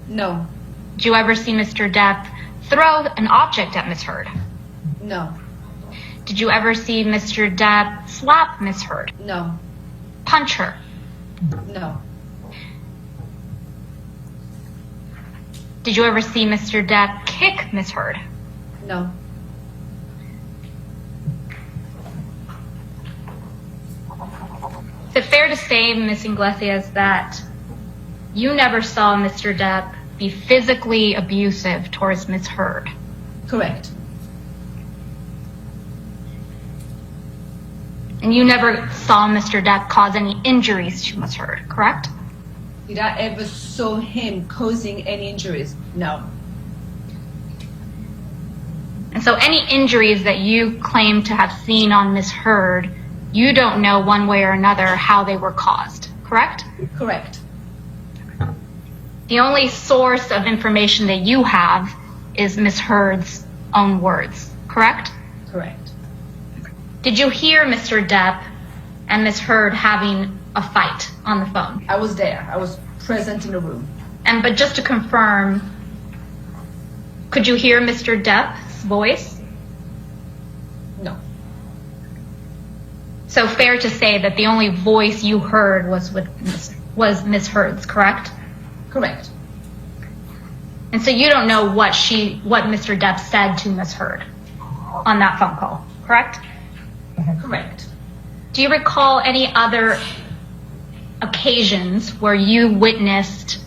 No. Did you ever see Mr. Depp throw an object at Ms. Heard? No. Did you ever see Mr. Depp slap Ms. Heard? No. Punch her? No. Did you ever see Mr. Depp kick Ms. Heard? No. Is it fair to say, Ms. Iglesias, that you never saw Mr. Depp be physically abusive towards Ms. Heard? Correct. And you never saw Mr. Depp cause any injuries to Ms. Heard, correct? Did I ever saw him causing any injuries? No. And so any injuries that you claim to have seen on Ms. Heard, you don't know one way or another how they were caused, correct? Correct. The only source of information that you have is Ms. Heard's own words, correct? Correct. Did you hear Mr. Depp and Ms. Heard having a fight on the phone? I was there. I was present in the room. But just to confirm, could you hear Mr. Depp's voice? No. So fair to say that the only voice you heard was Ms. Heard's, correct? Correct. And so you don't know what Mr. Depp said to Ms. Heard on that phone call, correct? Correct. Do you recall any other occasions where you witnessed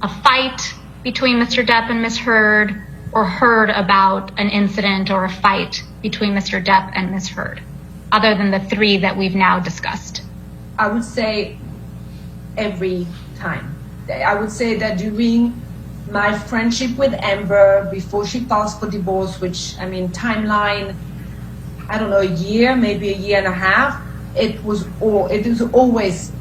a fight between Mr. Depp and Ms. Heard, or heard about an incident or a fight between Mr. Depp and Ms. Heard, other than the 3 that we've now discussed? I would say every time. I would say that during my friendship with Amber, before she filed for divorce, which, I mean, timeline, I don't know, a year, maybe a year and a half, it was always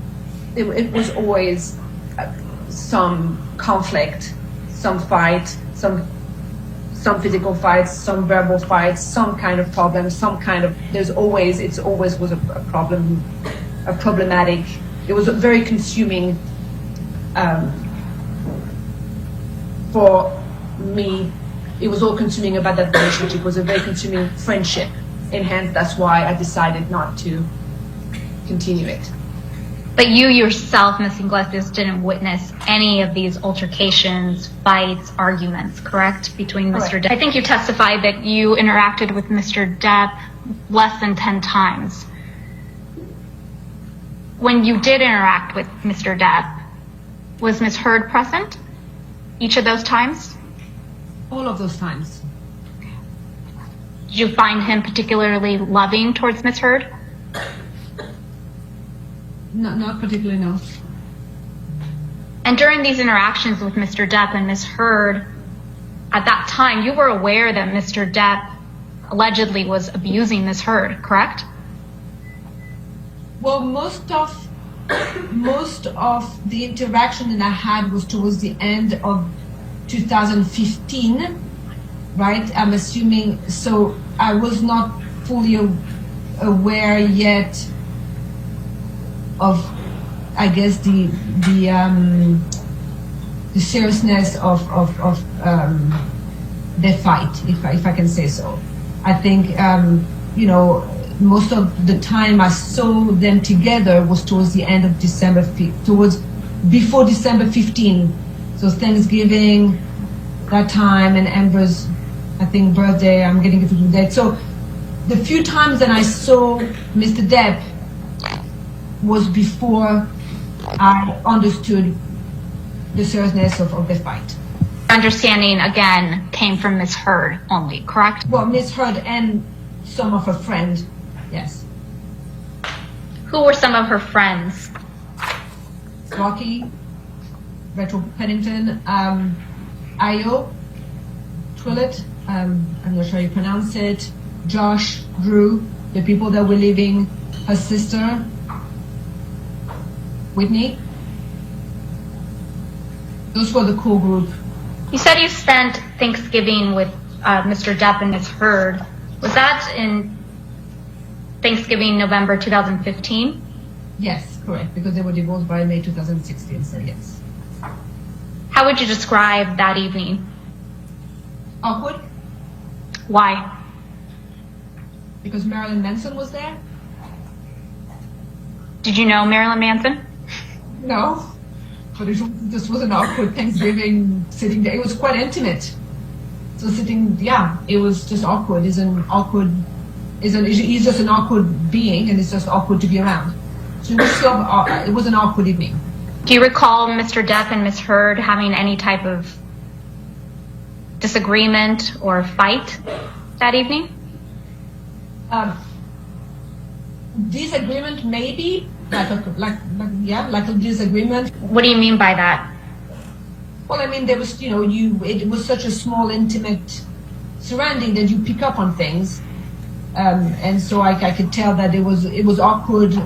some conflict, some fight, some physical fights, some verbal fights, some kind of problem, it always was a problem, a problematic. It was very consuming for me. It was all consuming about that relationship. It was a very consuming friendship, and hence that's why I decided not to continue it. But you yourself, Ms. Iglesias, didn't witness any of these altercations, fights, arguments, correct, between Mr. Depp? I think you testified that you interacted with Mr. Depp less than 10 times. When you did interact with Mr. Depp, was Ms. Heard present each of those times? All of those times. Did you find him particularly loving towards Ms. Heard? No, not particularly, no. And during these interactions with Mr. Depp and Ms. Heard, at that time, you were aware that Mr. Depp allegedly was abusing Ms. Heard, correct? Well, most of the interaction that I had was towards the end of 2015, right? I'm assuming, so I was not fully aware yet of, I guess, the seriousness of the fight, if I can say so. I think, most of the time I saw them together was towards the end of before December 15. So Thanksgiving, that time, and Amber's, I think, birthday. I'm getting it to the date. So the few times that I saw Mr. Depp was before I understood the seriousness of the fight. Understanding, again, came from Ms. Heard only, correct? Well, Miss Heard and some of her friends, yes. Who were some of her friends? Rocky, Rachel Pennington, Ayo, Twillett, I'm not sure how you pronounce it, Josh, Drew, the people that were leaving, her sister, Whitney. Those were the core group. You said you spent Thanksgiving with Mr. Depp and Ms. Heard. Was that in Thanksgiving, November 2015? Yes, correct, because they were divorced by May 2016, so yes. How would you describe that evening? Awkward, Why? because Marilyn Manson was there? Did you know Marilyn Manson? No, but it just was an awkward Thanksgiving sitting there. It was quite intimate. So sitting, yeah, it was just awkward. He's just an awkward being, and it's just awkward to be around. So it was an awkward evening. Do you recall Mr. Depp and Ms. Heard having any type of disagreement or fight that evening? Disagreement, maybe, like a disagreement. What do you mean by that? Well, I mean, there was, it was such a small, intimate surrounding that you pick up on things, and so I could tell that it was awkward.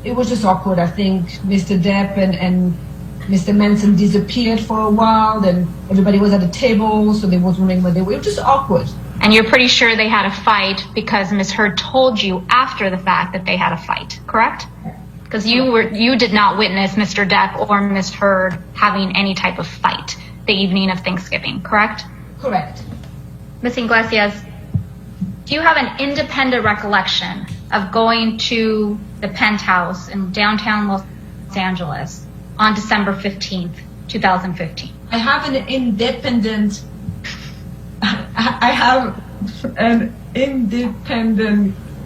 It was just awkward. I think Mr. Depp and Mr. Manson disappeared for a while, then everybody was at the table, so they was wondering where they were. It was just awkward. And you're pretty sure they had a fight because Ms. Heard told you after the fact that they had a fight, correct? Because you did not witness Mr. Depp or Ms. Heard having any type of fight the evening of Thanksgiving, correct? Correct. Ms. Iglesias, do you have an independent recollection of going to the penthouse in downtown Los Angeles on December 15th, 2015? I have an independent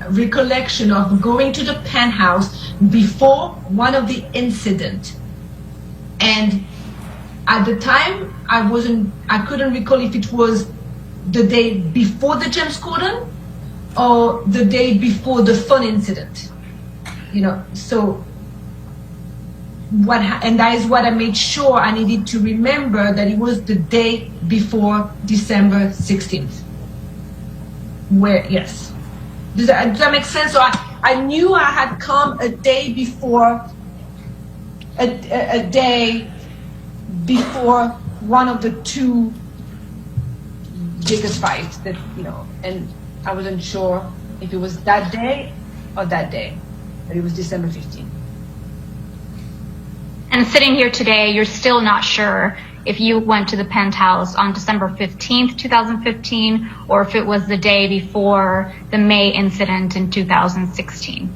recollection of going to the penthouse before one of the incident, and at the time I couldn't recall if it was the day before the James Corden or the day before the fun incident, so and that is what I made sure I needed to remember, that it was the day before December 16th. Yes. Does that make sense? So I knew I had come a day before, a day before one of the two biggest fights that, and I wasn't sure if it was that day or that day, but it was December 15th. And sitting here today, you're still not sure if you went to the penthouse on December 15th, 2015, or if it was the day before the May incident in 2016.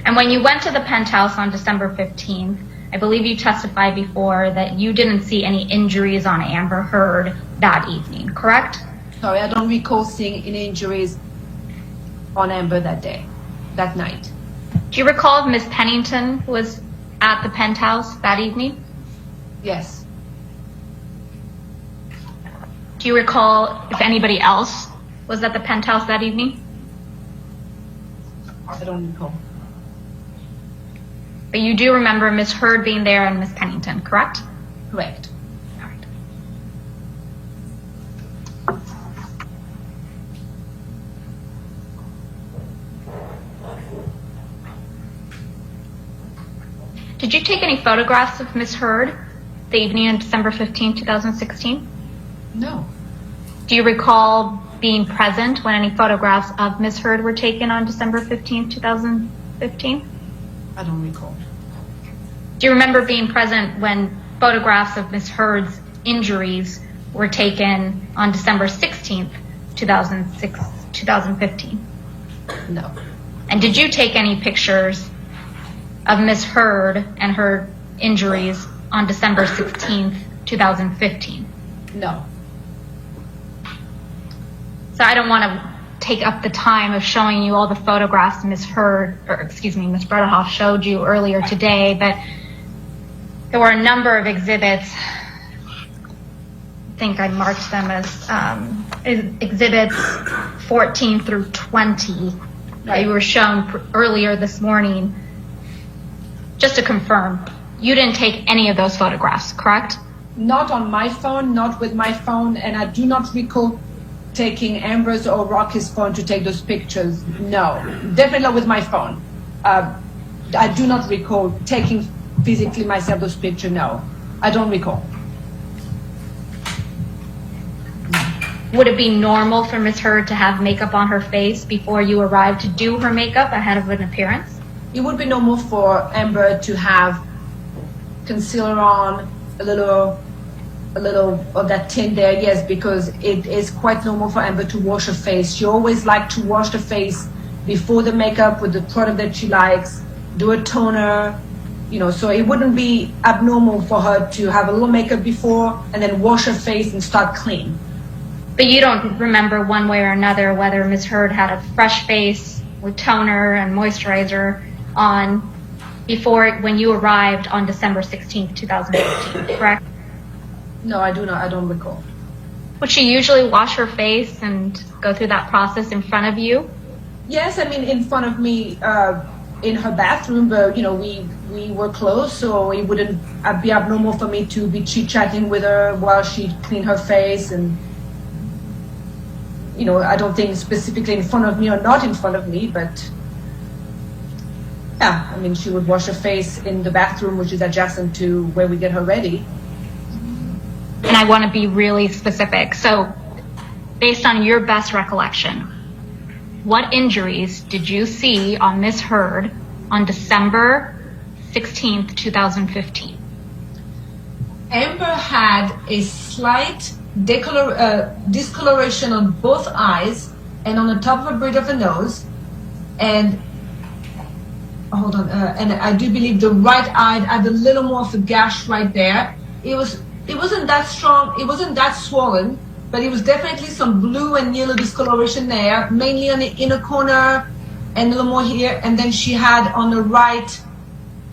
And when you went to the penthouse on December 15th, I believe you testified before that you didn't see any injuries on Amber Heard that evening, correct? Sorry, I don't recall seeing any injuries on Amber that night. Do you recall if Ms. Pennington was at the penthouse that evening? Yes. Do you recall if anybody else was at the penthouse that evening? I don't recall. But you do remember Ms. Heard being there and Ms. Pennington, correct? Correct. All right. Did you take any photographs of Ms. Heard the evening of December 15, 2016? No. Do you recall being present when any photographs of Ms. Heard were taken on December 15, 2015? I don't recall. Do you remember being present when photographs of Ms. Heard's injuries were taken on December 16th, 2016? 2015? No. And did you take any pictures of Ms. Heard and her injuries on December 16th, 2015? No. So I don't want to take up the time of showing you all the photographs Ms. Bredehoff showed you earlier today, but there were a number of exhibits. I think I marked them as exhibits 14 through 20 that you were shown earlier this morning. Just to confirm, you didn't take any of those photographs, correct? Not on my phone, not with my phone, and I do not recall taking Amber's or Rocky's phone to take those pictures. No, definitely not with my phone. I do not recall taking physically myself those pictures. No, I don't recall. Would it be normal for Ms. Heard to have makeup on her face before you arrived to do her makeup ahead of an appearance? It would be normal for Amber to have concealer on, a little of that tint there, yes, because it is quite normal for Amber to wash her face. She always likes to wash the face before the makeup with the product that she likes, do a toner, so it wouldn't be abnormal for her to have a little makeup before and then wash her face and start clean. But you don't remember one way or another whether Ms. Heard had a fresh face with toner and moisturizer on when you arrived on December 16th, 2015, correct? No, I do not. I don't recall. Would she usually wash her face and go through that process in front of you? Yes, I mean in front of me in her bathroom, but we were close, so it wouldn't be abnormal for me to be chit-chatting with her while she cleaned her face. And I don't think specifically in front of me or not in front of me, but yeah, I mean she would wash her face in the bathroom, which is adjacent to where we get her ready. And I want to be really specific. So, based on your best recollection, what injuries did you see on Ms. Heard on December 16th, 2015? Amber had a slight discoloration on both eyes and on the top of the bridge of the nose, and and I do believe the right eye had a little more of a gash right there. It wasn't that strong, it wasn't that swollen, but it was definitely some blue and yellow discoloration there, mainly on the inner corner and a little more here. And then she had on the right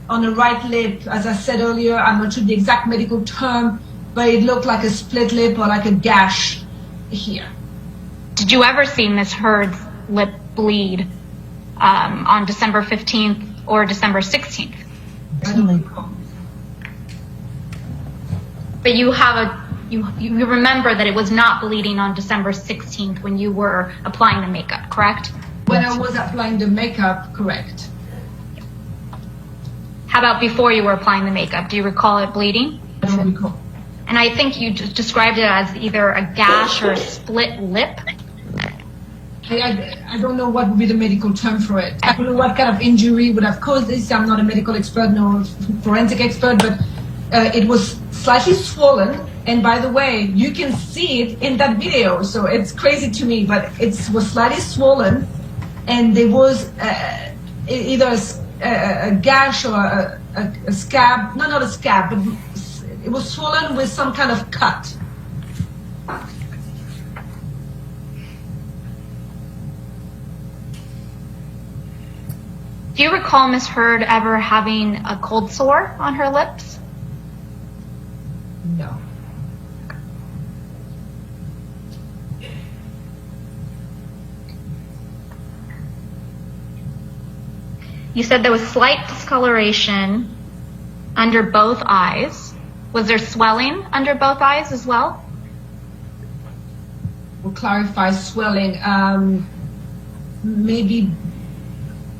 lip, as I said earlier, I'm not sure the exact medical term, but it looked like a split lip or like a gash here. Did you ever see Ms. Heard's lip bleed on December 15th or December 16th? I don't recall. But you remember that it was not bleeding on December 16th when you were applying the makeup, correct? When I was applying the makeup, correct. How about before you were applying the makeup? Do you recall it bleeding? I don't recall. And I think you just described it as either a gash or a split lip. I don't know what would be the medical term for it. I don't know what kind of injury would have caused this. I'm not a medical expert, no forensic expert, but it was slightly swollen. And by the way, you can see it in that video, so it's crazy to me, but it was slightly swollen, and there was either a gash or a scab, no, not a scab, but it was swollen with some kind of cut. Do you recall Ms. Heard ever having a cold sore on her lips? No. You said there was slight discoloration under both eyes. Was there swelling under both eyes as well? We'll clarify swelling. Maybe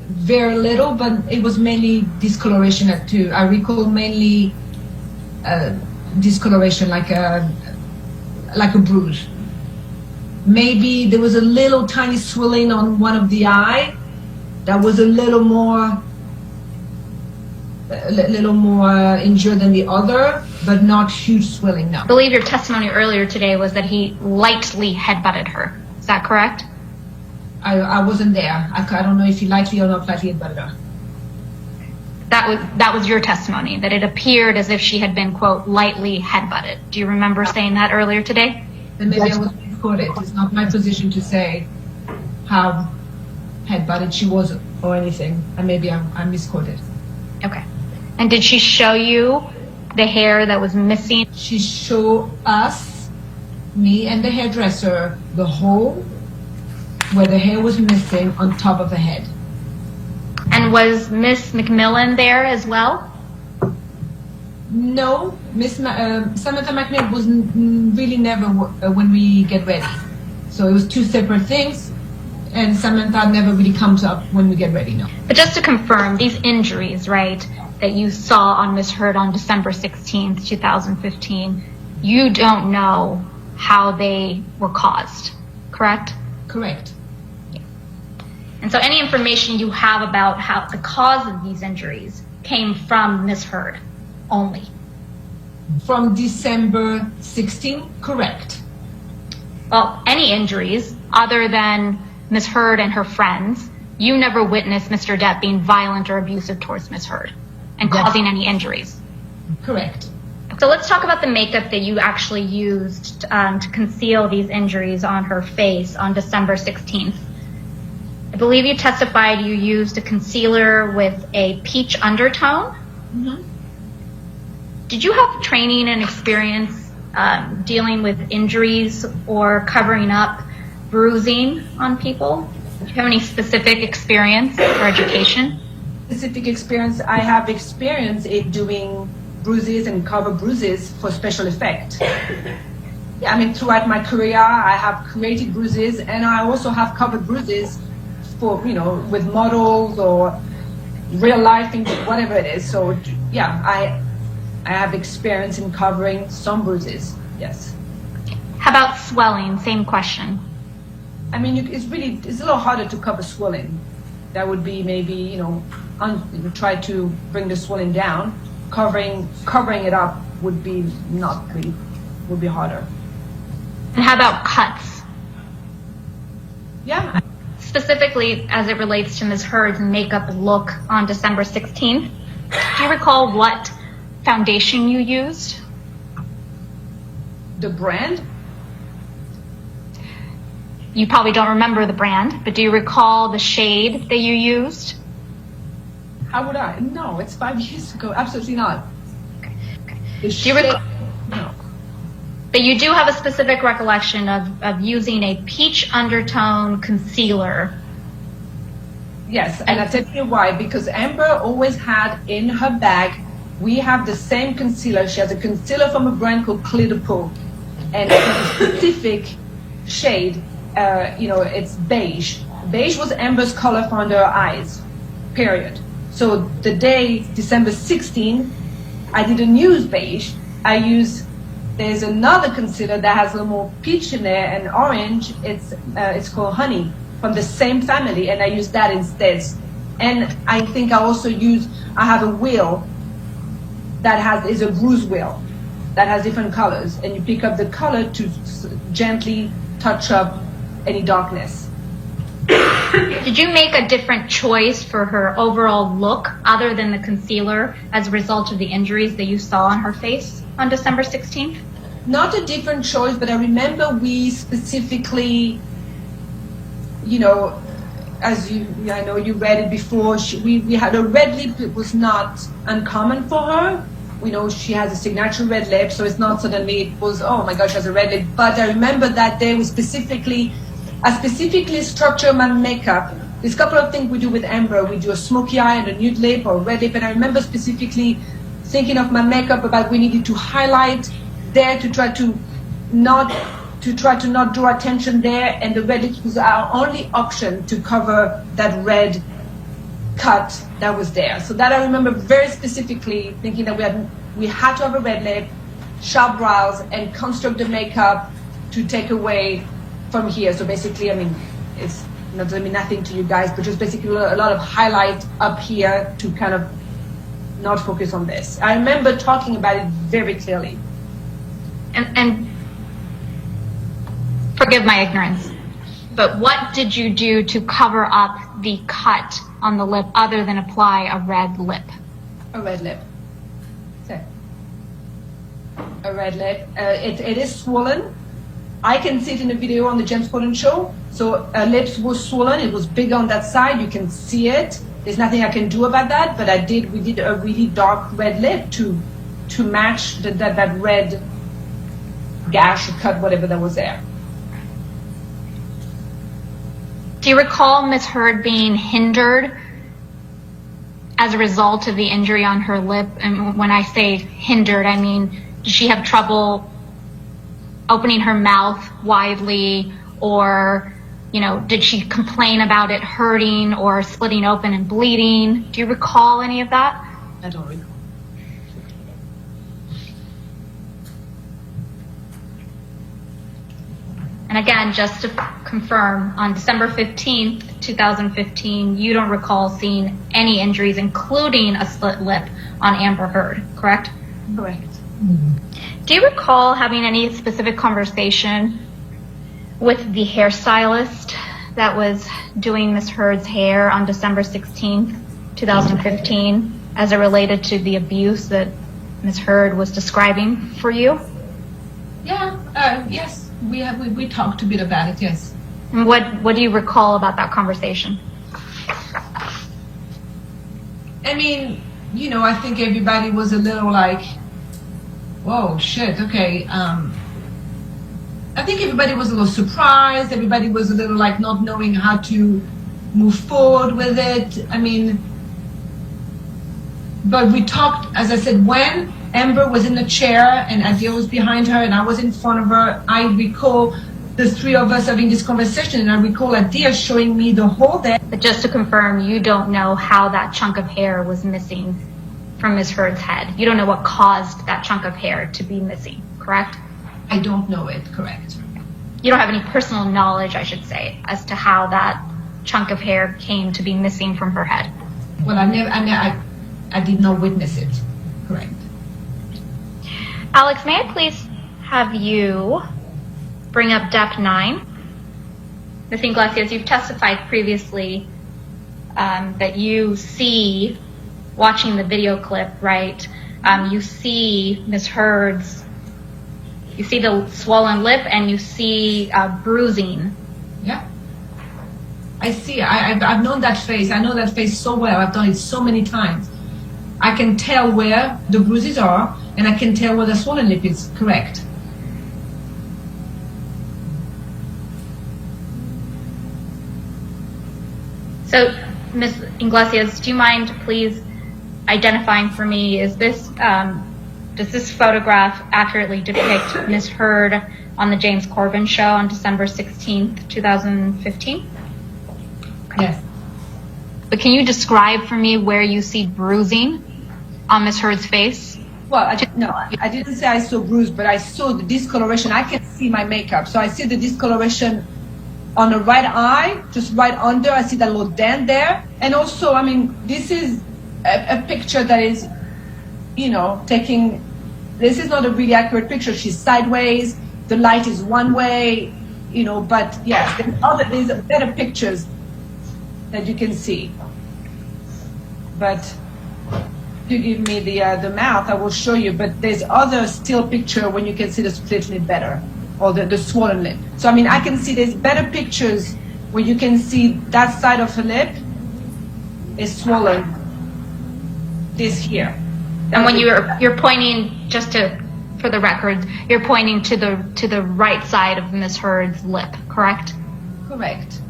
very little, but it was mainly discoloration at two. I recall mainly discoloration like a bruise. Maybe there was a little tiny swelling on one of the eye that was a little more injured than the other, but not huge swelling, no. I believe your testimony earlier today was that he lightly headbutted her. Is that correct? I wasn't there. I don't know if he lightly or not lightly butted her. That was your testimony, that it appeared as if she had been, quote, lightly headbutted. Do you remember saying that earlier today? Then maybe I was misquoted. It's not my position to say how headbutted she was or anything. And maybe I'm misquoted. Okay. And did she show you the hair that was missing? She showed us, me and the hairdresser, the hole where the hair was missing on top of the head. And was Miss McMillan there as well? No, Samantha McNeil was really never when we get ready. So it was two separate things, and Samantha never really comes up when we get ready, no. But just to confirm, these injuries, right, that you saw on Miss Heard on December 16th, 2015, you don't know how they were caused, correct? Correct. And so any information you have about how the cause of these injuries came from Miss Heard only? From December 16, correct. Well, any injuries other than Miss Heard and her friends, you never witnessed Mr. Depp being violent or abusive towards Miss Heard and causing any injuries? Correct. So let's talk about the makeup that you actually used to conceal these injuries on her face on December 16th. I believe you testified you used a concealer with a peach undertone. Mm-hmm. Did you have training and experience dealing with injuries or covering up bruising on people? Do you have any specific experience or education? Specific experience, I have experience in doing bruises and cover bruises for special effect. Yeah, I mean, throughout my career, I have created bruises, and I also have covered bruises for, you know, with models or real life things, whatever it is. So yeah, I have experience in covering some bruises, yes. How about swelling? Same question. I mean, it's a little harder to cover swelling. That would be maybe, you know, try to bring the swelling down. Covering it up would be would be harder. And how about cuts? Yeah. Specifically as it relates to Ms. Heard's makeup look on December 16th, do you recall what foundation you used? The brand? You probably don't remember the brand, but do you recall the shade that you used? How would I? No, it's 5 years ago. Absolutely not. Okay. The Do you recall? No. But you do have a specific recollection of using a peach undertone concealer. Yes, and I'll tell you why. Because Amber always had in her bag, we have the same concealer. She has a concealer from a brand called Clear de Peau. And it's a specific shade, you know, it's beige. Beige was Amber's color for under her eyes, period. So the day, December 16, I didn't use beige. There's another concealer that has a little more peach in there and orange. It's called Honey, from the same family, and I use that instead. And I think I have a wheel that is a bruise wheel that has different colors, and you pick up the color to gently touch up any darkness. Did you make a different choice for her overall look other than the concealer as a result of the injuries that you saw on her face on December 16th? Not a different choice, but I remember we specifically, you know, I know you read it before, we had a red lip. It was not uncommon for her. We know she has a signature red lip, so it's not suddenly it was, oh my gosh, she has a red lip. But I remember that day I specifically structure my makeup. There's a couple of things we do with Amber. We do a smoky eye and a nude lip or a red lip, and I remember specifically thinking of my makeup about we needed to highlight there to try to not draw attention there, and the red lip was our only option to cover that red cut that was there. So that I remember very specifically thinking that we had to have a red lip, sharp brows, and construct the makeup to take away from here. So basically, I mean, it's not going to mean nothing to you guys, but just basically a lot of highlight up here to kind of not focus on this. I remember talking about it very clearly. And forgive my ignorance. But what did you do to cover up the cut on the lip other than apply a red lip? A red lip. A red lip. It is swollen. I can see it in the video on the James Corden show. So her lips was swollen. It was big on that side. You can see it. There's nothing I can do about that. But we did a really dark red lip to match that red gash or cut, whatever that was there. Do you recall Ms. Heard being hindered as a result of the injury on her lip? And when I say hindered, I mean, did she have trouble opening her mouth widely, or, did she complain about it hurting or splitting open and bleeding? Do you recall any of that? I don't recall. And again, just to confirm, on December 15th, 2015, you don't recall seeing any injuries, including a split lip on Amber Heard, correct? Correct. Do you recall having any specific conversation with the hairstylist that was doing Ms. Heard's hair on December 16th, 2015, as it related to the abuse that Ms. Heard was describing for you? Yeah, yes. We talked a bit about it, yes. And what do you recall about that conversation? I mean, I think everybody was a little like, whoa, shit, okay. I think everybody was a little surprised. Everybody was a little like not knowing how to move forward with it. I mean, but we talked, as I said, when Amber was in the chair and Adele was behind her and I was in front of her, I recall the three of us having this conversation, and I recall Adele showing me the hole there. But just to confirm, you don't know how that chunk of hair was missing from Ms. Heard's head. You don't know what caused that chunk of hair to be missing, correct? I don't know it, correct. You don't have any personal knowledge, I should say, as to how that chunk of hair came to be missing from her head. Well, I did not witness it, correct. Alex, may I please have you bring up Dep 9? Ms. Iglesias, you've testified previously that you see, watching the video clip, right, you see Ms. Heard's, you see the swollen lip and you see bruising. Yeah. I see. I've known that face. I know that face so well. I've done it so many times. I can tell where the bruises are, and I can tell where the swollen lip is, correct. So, Ms. Iglesias, do you mind please identifying for me, is this, does this photograph accurately depict Ms. Heard on the James Corden show on December 16th, 2015? Yes. But can you describe for me where you see bruising on Ms. Heard's face? Well, I didn't say I saw bruise, but I saw the discoloration. I can see my makeup, so I see the discoloration on the right eye, just right under. I see that little dent there. And also, I mean, this is a picture that is, this is not a really accurate picture. She's sideways, the light is one way, but yes, there's better pictures that you can see. But if you give me the mouth, I will show you, but there's other still picture when you can see the split lip better, or the swollen lip. So, I mean, I can see there's better pictures where you can see that side of her lip is swollen, this here. And when you're pointing, just for the record, you're pointing to the right side of Ms. Heard's lip, correct? Correct.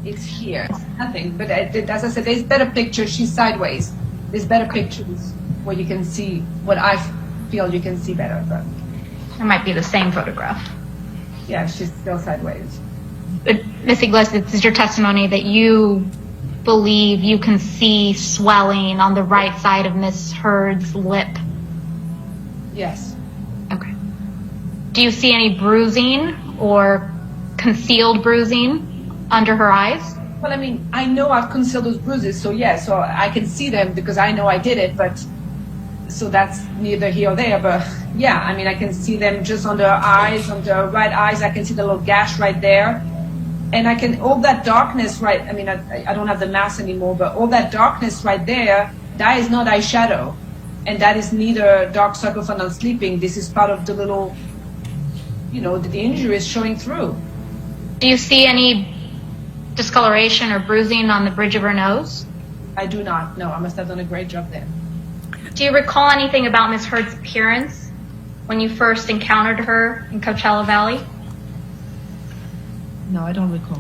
It's here. It's nothing, but as I said, there's better pictures. She's sideways. There's better pictures where you can see what I feel you can see better. But It might be the same photograph. yeah, she's still sideways. But Ms. Iglesias, this is your testimony that you believe you can see swelling on the right side of Ms. Heard's lip. Yes. Okay. Do you see any bruising or concealed bruising under her eyes? Well, I mean, I know I've concealed those bruises, so yeah, so I can see them because I know I did it, but so that's neither here or there, but yeah, I mean, I can see them just on the eyes, on the right eyes. I can see the little gash right there. And I can, all that darkness, right, I mean, I don't have the mask anymore, but all that darkness right there, that is not eyeshadow. And that is neither dark circle for not sleeping. This is part of the little, you know, the injury is showing through. Do you see any discoloration or bruising on the bridge of her nose? I do not. No, I must have done a great job there. Do you recall anything about Ms. Heard's appearance when you first encountered her in Coachella Valley? No, I don't recall.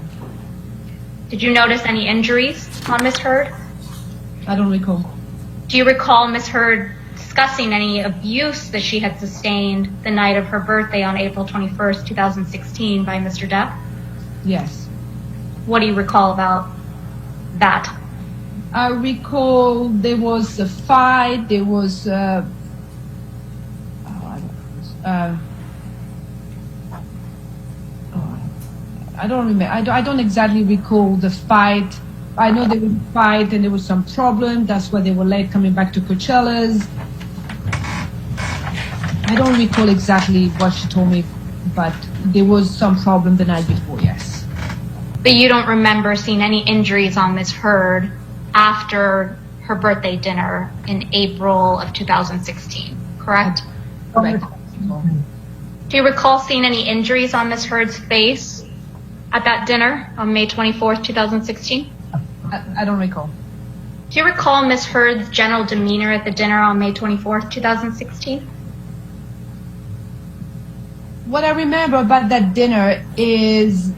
Did you notice any injuries on Ms. Heard? I don't recall. Do you recall Ms. Heard discussing any abuse that she had sustained the night of her birthday on April 21st, 2016 by Mr. Depp? Yes. What do you recall about that? I recall there was a fight, there was I don't remember. I don't exactly recall the fight. I know there was a fight and there was some problem. That's why they were late coming back to Coachella's. I don't recall exactly what she told me, but there was some problem the night before, yes. But you don't remember seeing any injuries on Ms. Heard after her birthday dinner in April of 2016, correct? Correct. Do you recall seeing any injuries on Ms. Heard's face at that dinner on May 24th, 2016? I don't recall. Do you recall Ms. Heard's general demeanor at the dinner on May 24th, 2016? What I remember about that dinner is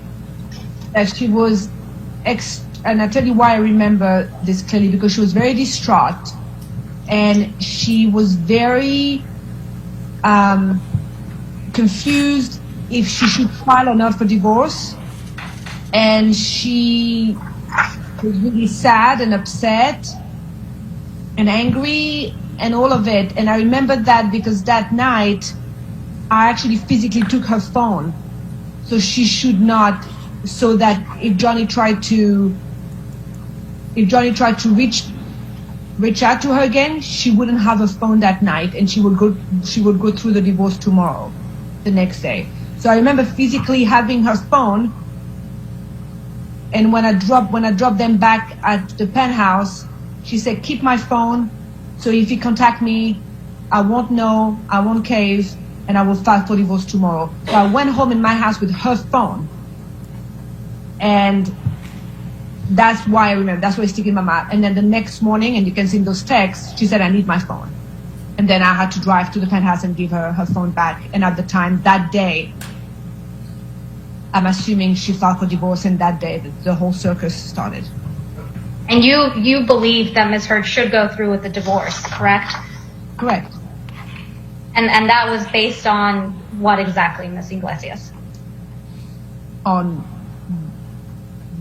that she was, and I'll tell you why I remember this clearly, because she was very distraught and she was very confused if she should file or not for divorce. And she was really sad and upset and angry and all of it. And I remember that because that night I actually physically took her phone, so she should not, so that if Johnny tried to reach out to her again, she wouldn't have a phone that night, and she would go through the divorce tomorrow, the next day. So I remember physically having her phone, and when I dropped them back at the penthouse, she said, "Keep my phone, so if you contact me, I won't know, I won't cave, and I will file for divorce tomorrow." So I went home in my house with her phone, and that's why I remember. That's why it's sticking in my mind. And then the next morning, and you can see in those texts, she said, "I need my phone." And then I had to drive to the penthouse and give her her phone back. And at the time, that day, I'm assuming she filed for divorce, and that day the whole circus started. And you believe that Ms. Heard should go through with the divorce, correct? Correct. And that was based on what exactly, Ms. Iglesias? On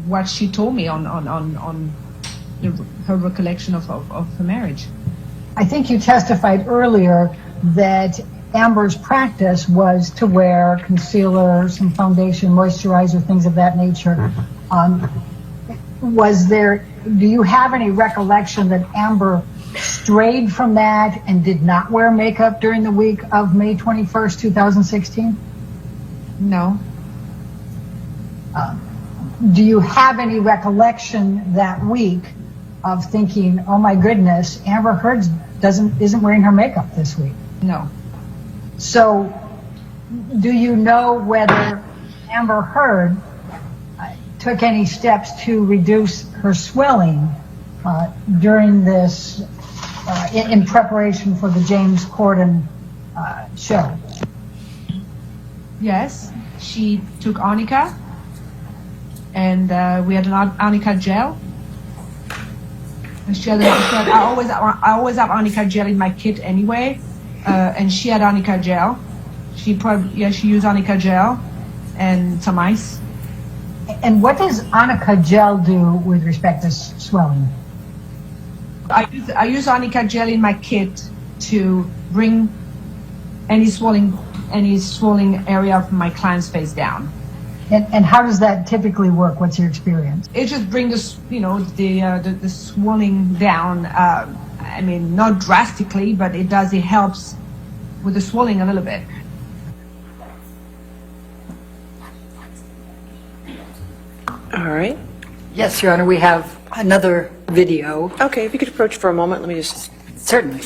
what she told me on her recollection of her marriage. I think you testified earlier that Amber's practice was to wear concealer, some foundation, moisturizer, things of that nature. Do you have any recollection that Amber strayed from that and did not wear makeup during the week of May 21st, 2016? No. Do you have any recollection that week of thinking, "Oh my goodness, Amber Heard isn't wearing her makeup this week"? No. So, do you know whether Amber Heard took any steps to reduce her swelling during this, in preparation for the James Corden show? Yes, she took arnica, and we had an arnica gel. And I always have arnica gel in my kit anyway, and she had arnica gel. She used arnica gel and some ice. And what does arnica gel do with respect to swelling? I use arnica gel in my kit to bring any swelling area of my client's face down. And how does that typically work? What's your experience? It just brings the swelling down, I mean, not drastically, but it helps with the swelling a little bit. All right. Yes, Your Honor, we have another video. Okay, if you could approach for a moment, let me just... Certainly.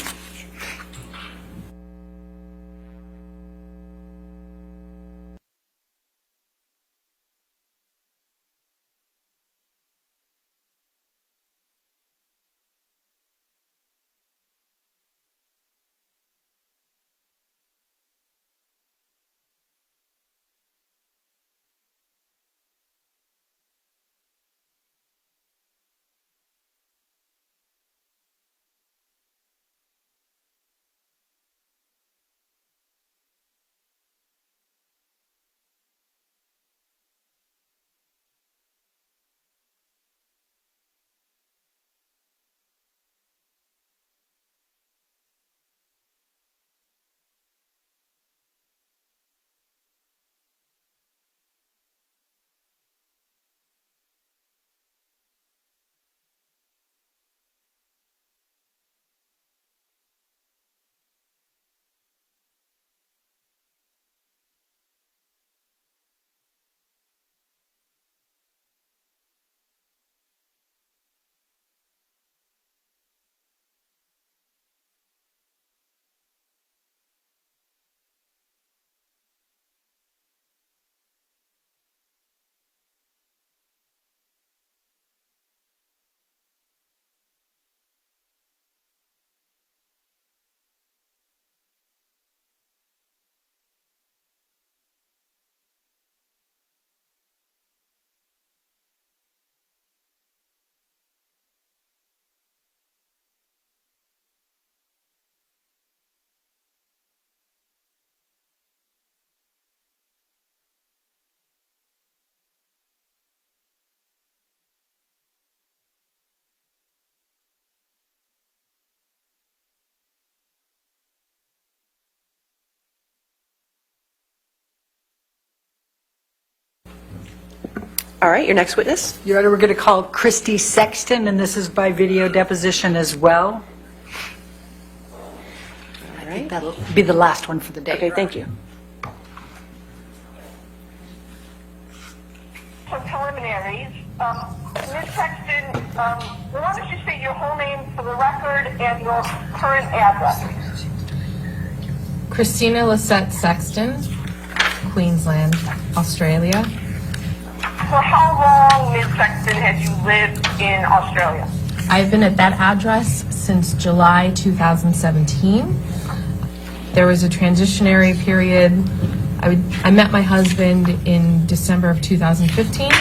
All right, your next witness. Your Honor, we're going to call Christy Sexton, and this is by video deposition as well. All I think right. that'll be the last one for the day. Okay, thank you. For preliminaries, Ms. Sexton, why don't you state your whole name for the record and your current address? Christina Lisette Sexton, Queensland, Australia. For how long, Ms. Sexton, have you lived in Australia? I've been at that address since July 2017. There was a transitionary period. I met my husband in December of 2015.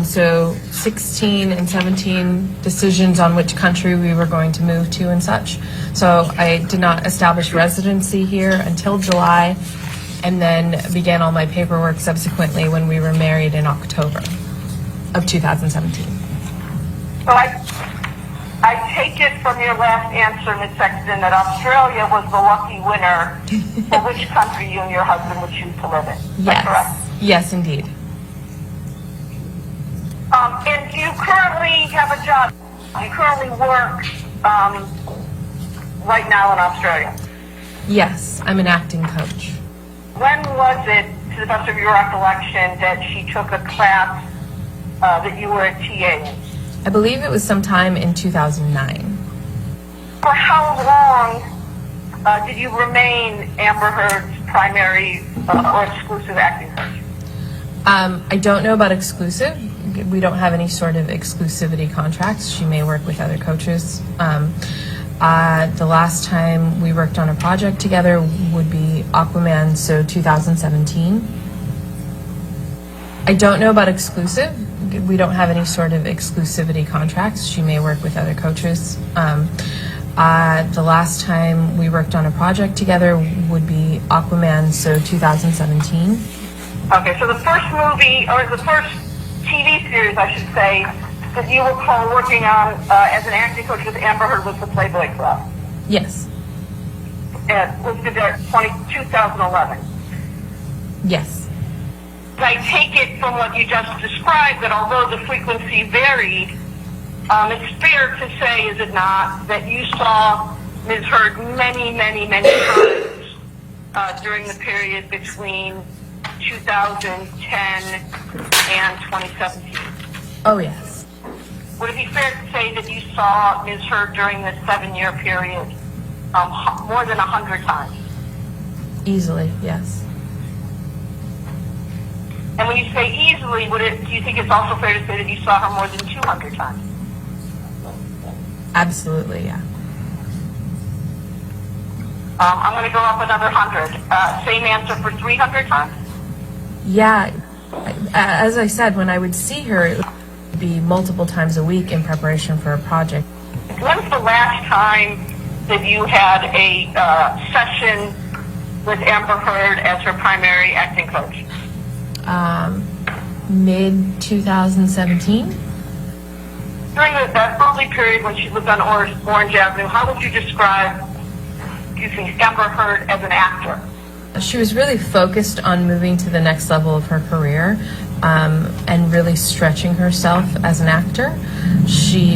So 16 and 17 decisions on which country we were going to move to and such. So I did not establish residency here until July, and then began all my paperwork subsequently when we were married in October of 2017. So I take it from your last answer, Ms. Sexton, that Australia was the lucky winner for which country you and your husband would choose to live in. Is that correct? Yes, indeed. And do you currently have a job? Do you currently work right now in Australia? Yes, I'm an acting coach. When was it, to the best of your recollection, that she took a class that you were a TA in? I believe it was sometime in 2009. For how long did you remain Amber Heard's primary or exclusive acting coach? I don't know about exclusive. We don't have any sort of exclusivity contracts. She may work with other coaches. The last time we worked on a project together would be Aquaman, so 2017. I don't know about exclusive. We don't have any sort of exclusivity contracts. She may work with other coaches. The last time we worked on a project together would be Aquaman, so 2017. Okay, so the first movie, or the first TV series, I should say, that you recall working on as an acting coach with Amber Heard was the Playboy Club. Yes. And listed there 2011. Yes. I take it from what you just described that although the frequency varied, It's fair to say, is it not, that you saw Ms. Heard many, many, many times during the period between 2010 and 2017? Oh, yes. Would it be fair to say that you saw Ms. Heard during this 7-year period more than 100 times? Easily, yes. And when you say easily, do you think it's also fair to say that you saw her more than 200 times? Absolutely, yeah. I'm going to go up another 100. Same answer for 300 times? Yeah, as I said, when I would see her, it would be multiple times a week in preparation for a project. When's the last time that you had a session with Amber Heard as her primary acting coach? Mid-2017. During that early period when she lived on Orange Avenue, how would you describe, Amber Heard as an actor? She was really focused on moving to the next level of her career and really stretching herself as an actor,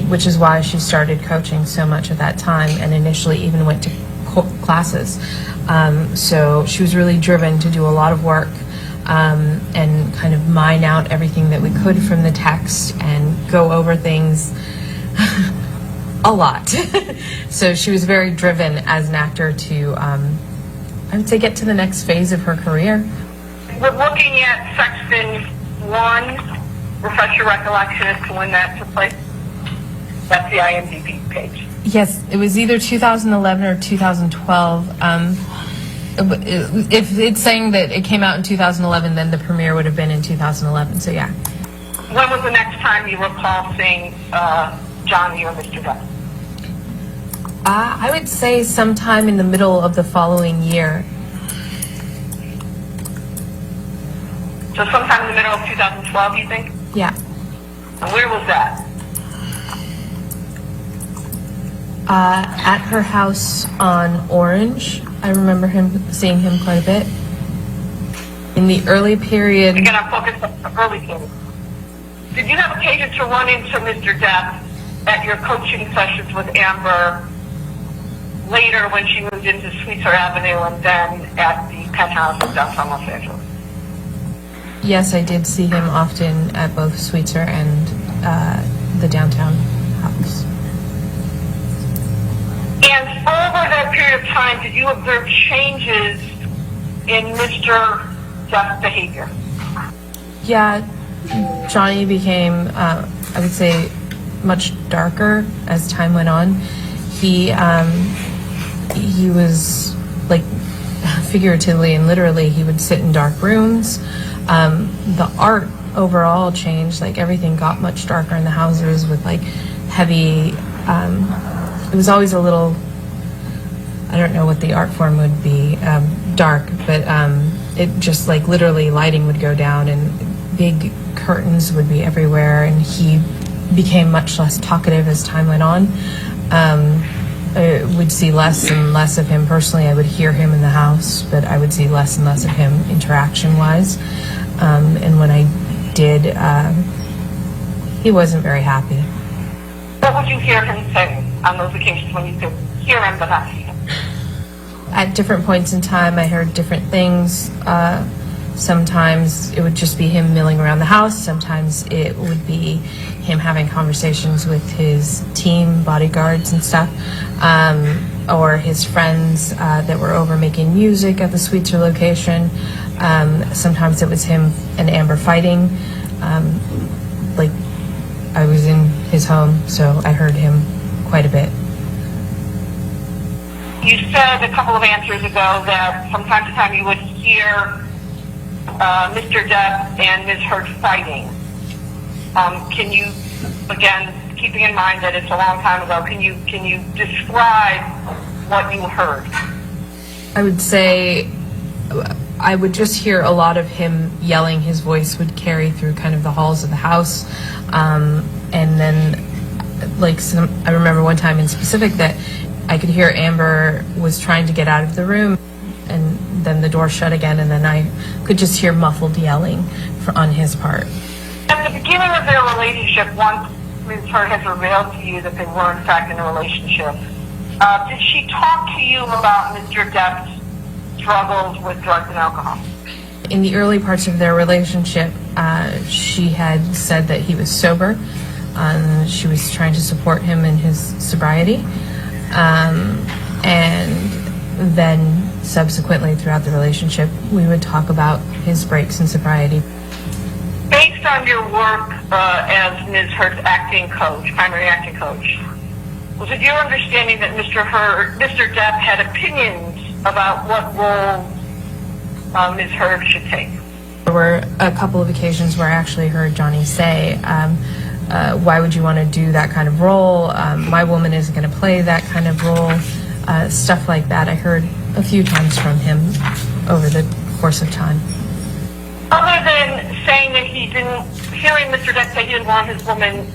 which is why she started coaching so much at that time and initially even went to classes. So she was really driven to do a lot of work and kind of mine out everything that we could from the text and go over things a lot. So she was very driven as an actor to, I would say, get to the next phase of her career. We're looking at Section 1. Refresh your recollection as to when that took place. That's the IMDb page. Yes, it was either 2011 or 2012. If it's saying that it came out in 2011, then the premiere would have been in 2011, so yeah. When was the next time you recall seeing Johnny or Mr. Depp? I would say sometime in the middle of the following year. So sometime in the middle of 2012, you think? Yeah. And where was that? At her house on Orange. I remember seeing him quite a bit. In the early period... Again, I'm focused on the early period. Did you have occasion to run into Mr. Depp at your coaching sessions with Amber later when she moved into Sweetser Avenue and then at the penthouse in downtown Los Angeles? Yes, I did see him often at both Sweetser and the downtown house. And over that period of time, did you observe changes in Mr. Depp's behavior? Yeah, Johnny became, I would say, much darker as time went on. He was, like, figuratively and literally, he would sit in dark rooms. The art overall changed, like everything got much darker in the houses with like heavy, it was always a little, I don't know what the art form would be, dark, but it just like literally lighting would go down and big curtains would be everywhere, and he became much less talkative as time went on. I would see less and less of him personally. I would hear him in the house, but I would see less and less of him interaction-wise. And when I did, he wasn't very happy. What would you hear him say on those occasions when you could hear him but not see him? At different points in time, I heard different things. Sometimes it would just be him milling around the house. Sometimes it would be him having conversations with his team, bodyguards and stuff, or his friends that were over making music at the Sweetser location. Sometimes it was him and Amber fighting. Like, I was in his home, so I heard him quite a bit. You said a couple of answers ago that from time to time you would hear Mr. Depp and Ms. Heard fighting. Can you, again, keeping in mind that it's a long time ago, can you describe what you heard? I would say I would just hear a lot of him yelling. His voice would carry through kind of the halls of the house. And then, like, I remember one time in specific that I could hear Amber was trying to get out of the room, and then the door shut again, and then I could just hear muffled yelling on his part. At the beginning of their relationship, once Ms. Hurd has revealed to you that they were in fact in a relationship, did she talk to you about Mr. Depp's struggles with drugs and alcohol? In the early parts of their relationship, she had said that he was sober. She was trying to support him in his sobriety. And then subsequently throughout the relationship, we would talk about his breaks in sobriety. Based on your work as Ms. Hurd's acting coach, primary acting coach, was it your understanding that Mr. Depp had opinions about what role Ms. Hurd should take? There were a couple of occasions where I actually heard Johnny say, why would you want to do that kind of role? My woman isn't going to play that kind of role. Stuff like that I heard a few times from him over the course of time. Other than saying that he didn't, hearing Mr. Depp say he didn't want his woman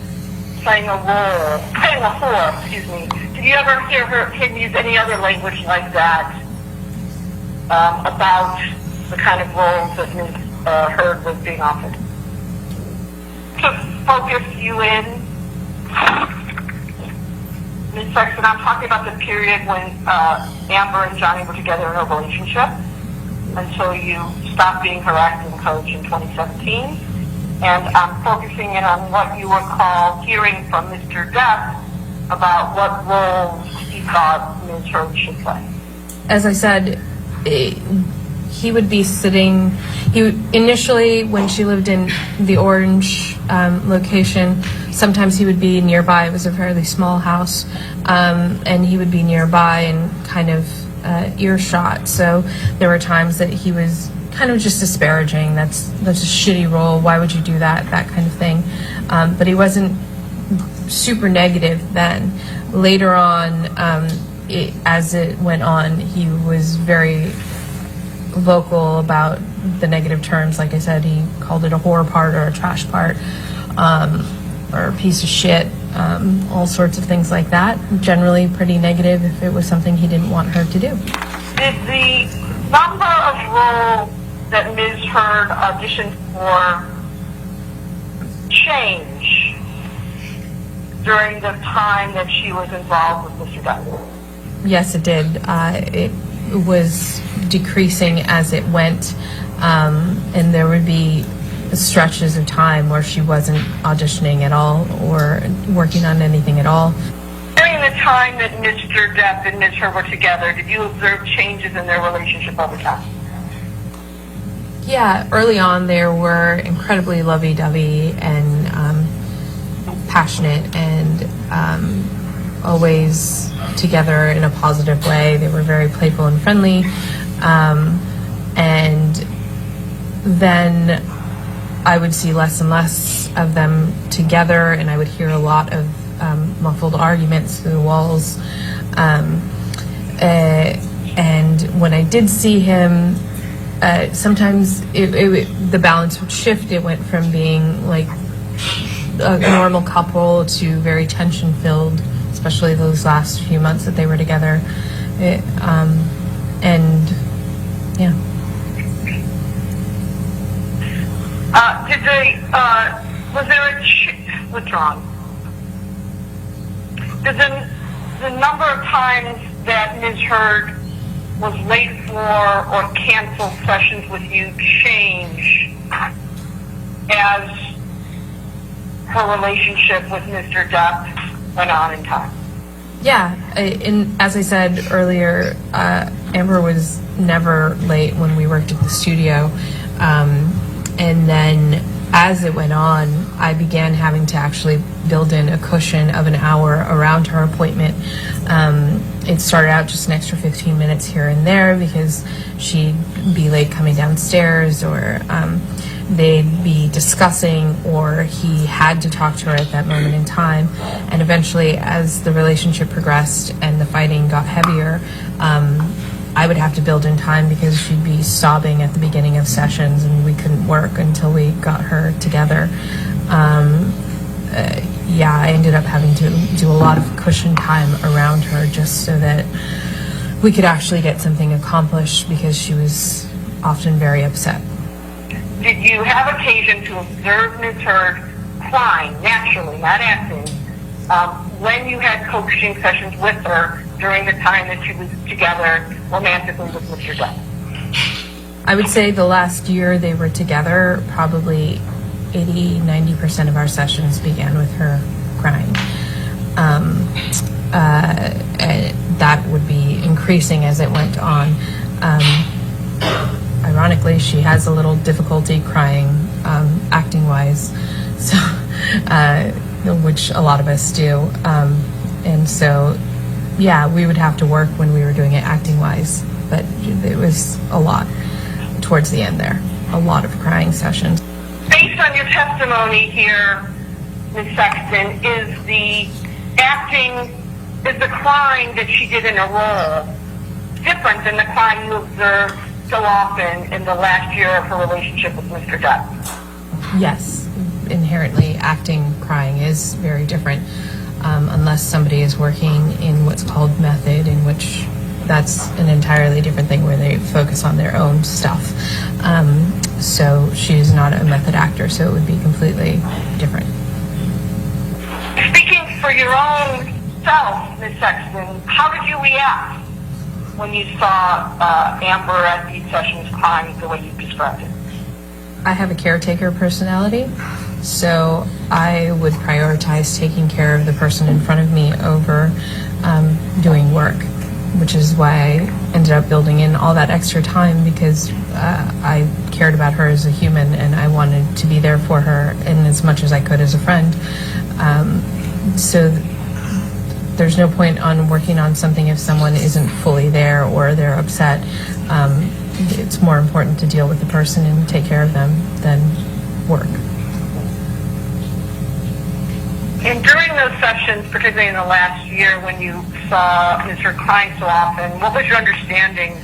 playing a whore, did you ever hear him use any other language like that about the kind of roles that Ms. Hurd was being offered? To focus you in, Ms. Sexton, I'm talking about the period when Amber and Johnny were together in a relationship until you stopped being her acting coach in 2017. And I'm focusing in on what you recall hearing from Mr. Depp about what roles he thought Ms. Hurd should play. As I said, he would be sitting, initially when she lived in the Orange location, sometimes he would be nearby. It was a fairly small house, and he would be nearby and kind of earshot. So there were times that he was kind of just disparaging. That's a shitty role. Why would you do that? That kind of thing. But he wasn't super negative then. Later on, as it went on, he was very vocal about the negative terms. Like I said, he called it a whore part or a trash part, or a piece of shit, all sorts of things like that. Generally pretty negative if it was something he didn't want her to do. Did the number of roles that Ms. Hurd auditioned for change during the time that she was involved with Mr. Depp? Yes, it did. It was decreasing as it went, and there would be stretches of time where she wasn't auditioning at all or working on anything at all. During the time that Mr. Depp and Ms. Hurd were together, did you observe changes in their relationship over time? Yeah, early on they were incredibly lovey-dovey and passionate and always together in a positive way. They were very playful and friendly. And then I would see less and less of them together, and I would hear a lot of muffled arguments through the walls. And when I did see him, sometimes the balance would shift. It went from being like a normal couple to very tension-filled, especially those last few months that they were together. And yeah. Was there a withdrawn? Did the number of times that Ms. Hurd was late for or canceled sessions with you change as her relationship with Mr. Depp went on in time? Yeah, and as I said earlier, Amber was never late when we worked at the studio. And then as it went on, I began having to actually build in a cushion of an hour around her appointment. It started out just an extra 15 minutes here and there because she'd be late coming downstairs, or they'd be discussing, or he had to talk to her at that moment in time. And eventually, as the relationship progressed and the fighting got heavier, I would have to build in time because she'd be sobbing at the beginning of sessions and we couldn't work until we got her together. Yeah, I ended up having to do a lot of cushion time around her just so that we could actually get something accomplished because she was often very upset. Did you have occasion to observe Ms. Hurd crying, naturally, not acting, when you had coaching sessions with her during the time that she was together romantically with Mr. Depp? I would say the last year they were together, probably 80-90% of our sessions began with her crying. That would be increasing as it went on. Ironically, she has a little difficulty crying, acting-wise, so which a lot of us do. And so, yeah, we would have to work when we were doing it acting-wise, but it was a lot towards the end there, a lot of crying sessions. Based on your testimony here, Ms. Sexton, is the crying that she did in a role different than the crying you observed so often in the last year of her relationship with Mr. Depp? Yes, inherently acting crying is very different, unless somebody is working in what's called method, in which that's an entirely different thing where they focus on their own stuff. So she's not a method actor, so it would be completely different. Speaking for your own self, Ms. Sexton, how did you react when you saw Amber at these sessions crying the way you described it? I have a caretaker personality, so I would prioritize taking care of the person in front of me over doing work, which is why I ended up building in all that extra time, because I cared about her as a human and I wanted to be there for her in as much as I could as a friend. So there's no point on working on something if someone isn't fully there or they're upset. It's more important to deal with the person and take care of them than work. And during those sessions, particularly in the last year when you saw her crying so often, what was your understanding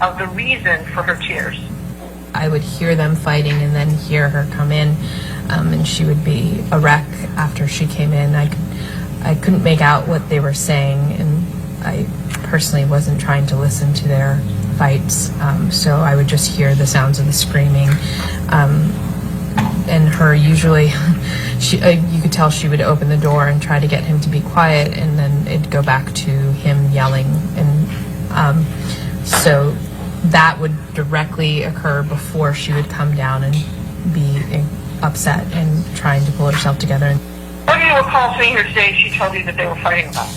of the reason for her tears? I would hear them fighting and then hear her come in, and she would be a wreck after she came in. I couldn't make out what they were saying, and I personally wasn't trying to listen to their fights, so I would just hear the sounds of the screaming. And her usually, you could tell she would open the door and try to get him to be quiet, and then it'd go back to him yelling. And so that would directly occur before she would come down and be upset and trying to pull herself together. What do you recall seeing her say she told you that they were fighting about?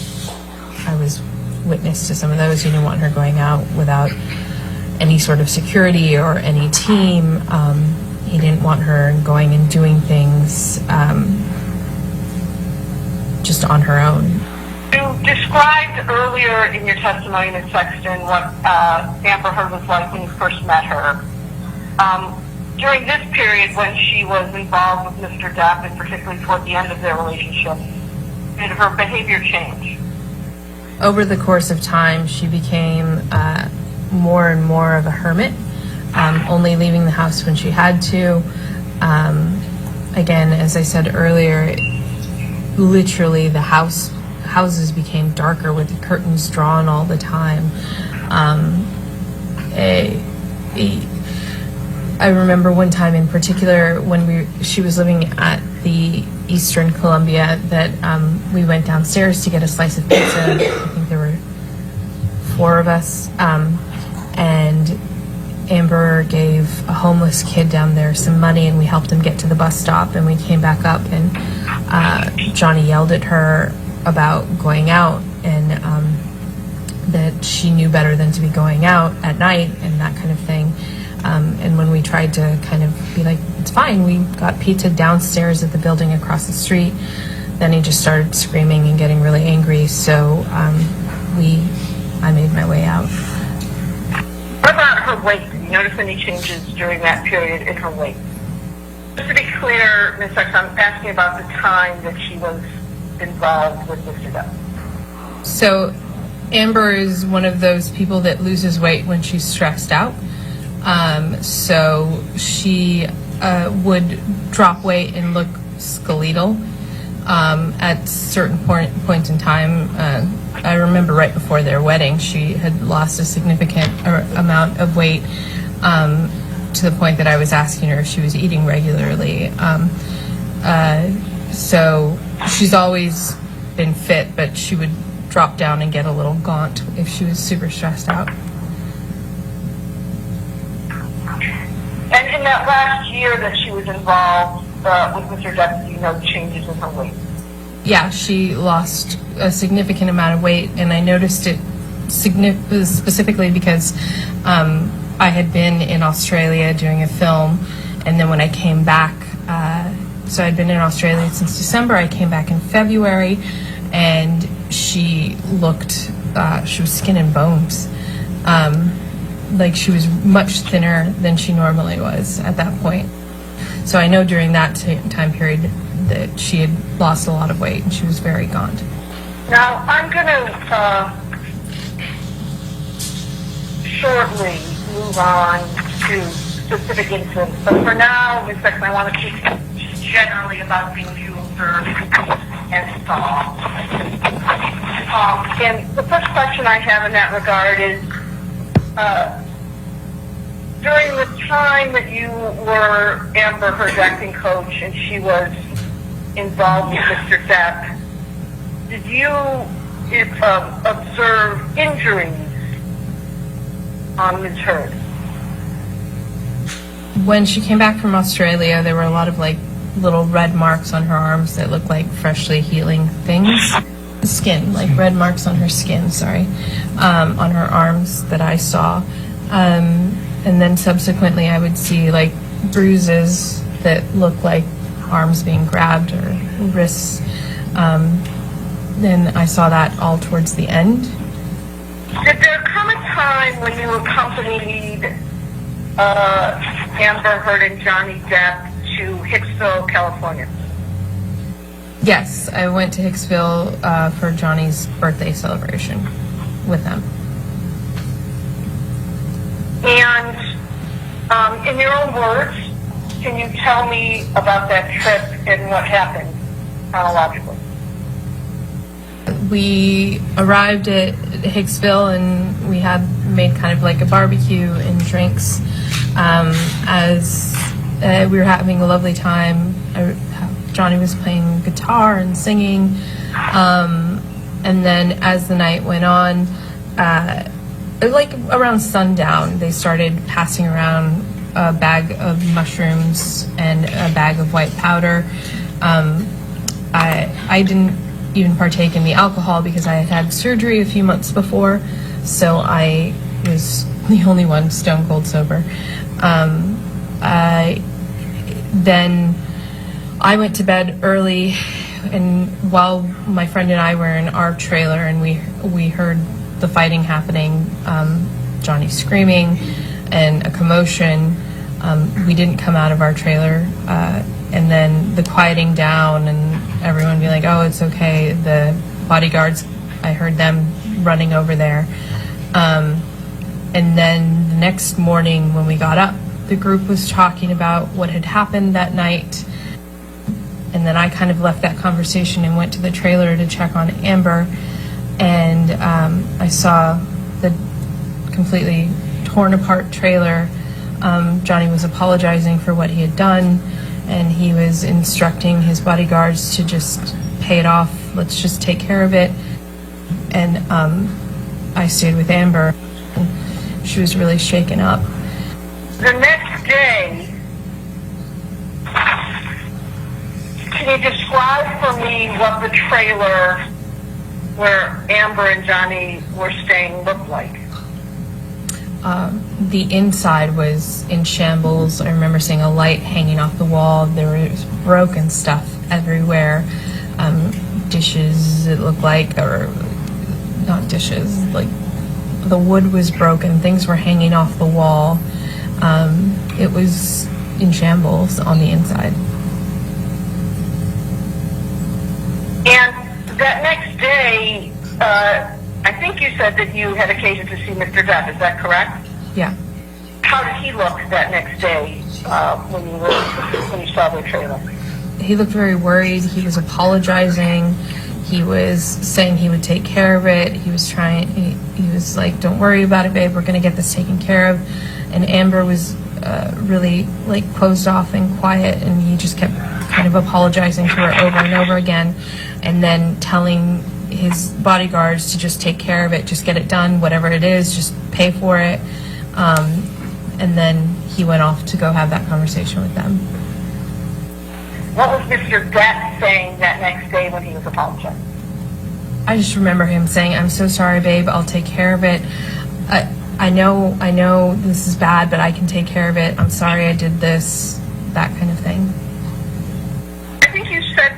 I was witness to some of those. He didn't want her going out without any sort of security or any team. He didn't want her going and doing things just on her own. You described earlier in your testimony, Ms. Sexton, what Amber Heard was like when you first met her. During this period when she was involved with Mr. Depp, and particularly toward the end of their relationship, did her behavior change? Over the course of time, she became more and more of a hermit, only leaving the house when she had to. Again, as I said earlier, literally the houses became darker with the curtains drawn all the time. I remember one time in particular when she was living at the Eastern Columbia that we went downstairs to get a slice of pizza. I think there were 4 of us, and Amber gave a homeless kid down there some money, and we helped him get to the bus stop, and we came back up, and Johnny yelled at her about going out, and that she knew better than to be going out at night and that kind of thing. And when we tried to kind of be like, it's fine, we got pizza downstairs at the building across the street, then he just started screaming and getting really angry, so I made my way out. What about her weight? Did you notice any changes during that period in her weight? Just to be clear, Ms. Sexton, I'm asking about the time that she was involved with Mr. Depp. So Amber is one of those people that loses weight when she's stressed out. So she would drop weight and look skeletal at certain points in time. I remember right before their wedding, she had lost a significant amount of weight to the point that I was asking her if she was eating regularly. So she's always been fit, but she would drop down and get a little gaunt if she was super stressed out. And in that last year that she was involved with Mr. Depp, do you know changes in her weight? Yeah, she lost a significant amount of weight, and I noticed it specifically because I had been in Australia doing a film, and then when I came back, so I'd been in Australia since December, I came back in February, and she looked, she was skin and bones. Like she was much thinner than she normally was at that point. So I know during that time period that she had lost a lot of weight and she was very gaunt. Now, I'm going to shortly move on to specific incidents, but for now, Ms. Sexton, I want to speak generally about things you observed and saw. And the first question I have in that regard is, during the time that you were Amber Heard's acting coach and she was involved with Mr. Depp, did you observe injuries on Ms. Heard? When she came back from Australia, there were a lot of like little red marks on her arms that looked like freshly healing things. Skin, like red marks on her skin, on her arms that I saw. And then subsequently I would see like bruises that look like arms being grabbed or wrists. Then I saw that all towards the end. Did there come a time when you accompanied Amber Heard and Johnny Depp to Hicksville, California? Yes, I went to Hicksville for Johnny's birthday celebration with them. And in your own words, can you tell me about that trip and what happened chronologically? We arrived at Hicksville and we had made kind of like a barbecue and drinks as we were having a lovely time. Johnny was playing guitar and singing, and then as the night went on, like around sundown, they started passing around a bag of mushrooms and a bag of white powder. I didn't even partake in the alcohol because I had had surgery a few months before, so I was the only one stone cold sober. Then I went to bed early, and while my friend and I were in our trailer and we heard the fighting happening, Johnny screaming and a commotion, we didn't come out of our trailer, and then the quieting down and everyone being like, oh, it's okay. The bodyguards, I heard them running over there. And then the next morning when we got up, the group was talking about what had happened that night. And then I kind of left that conversation and went to the trailer to check on Amber. And I saw the completely torn apart trailer. Johnny was apologizing for what he had done, and he was instructing his bodyguards to just pay it off. Let's just take care of it. And I stayed with Amber. She was really shaken up. The next day, can you describe for me what the trailer where Amber and Johnny were staying looked like? The inside was in shambles. I remember seeing a light hanging off the wall. There was broken stuff everywhere. Dishes, it looked like, or not dishes, like the wood was broken. Things were hanging off the wall. It was in shambles on the inside. And that next day, I think you said that you had occasion to see Mr. Depp. Is that correct? Yeah. How did he look that next day when you saw the trailer? He looked very worried. He was apologizing. He was saying he would take care of it. He was trying. He was like, "Don't worry about it, babe. We're gonna get this taken care of." And Amber was really like closed off and quiet, and he just kept kind of apologizing to her over and over again, and then telling his bodyguards to just take care of it, just get it done, whatever it is, just pay for it. And then he went off to go have that conversation with them. What was Mr. Depp saying that next day when he was apologizing? I just remember him saying, "I'm so sorry, babe, I'll take care of it. I know this is bad, but I can take care of it. I'm sorry I did this," that kind of thing. I think you said,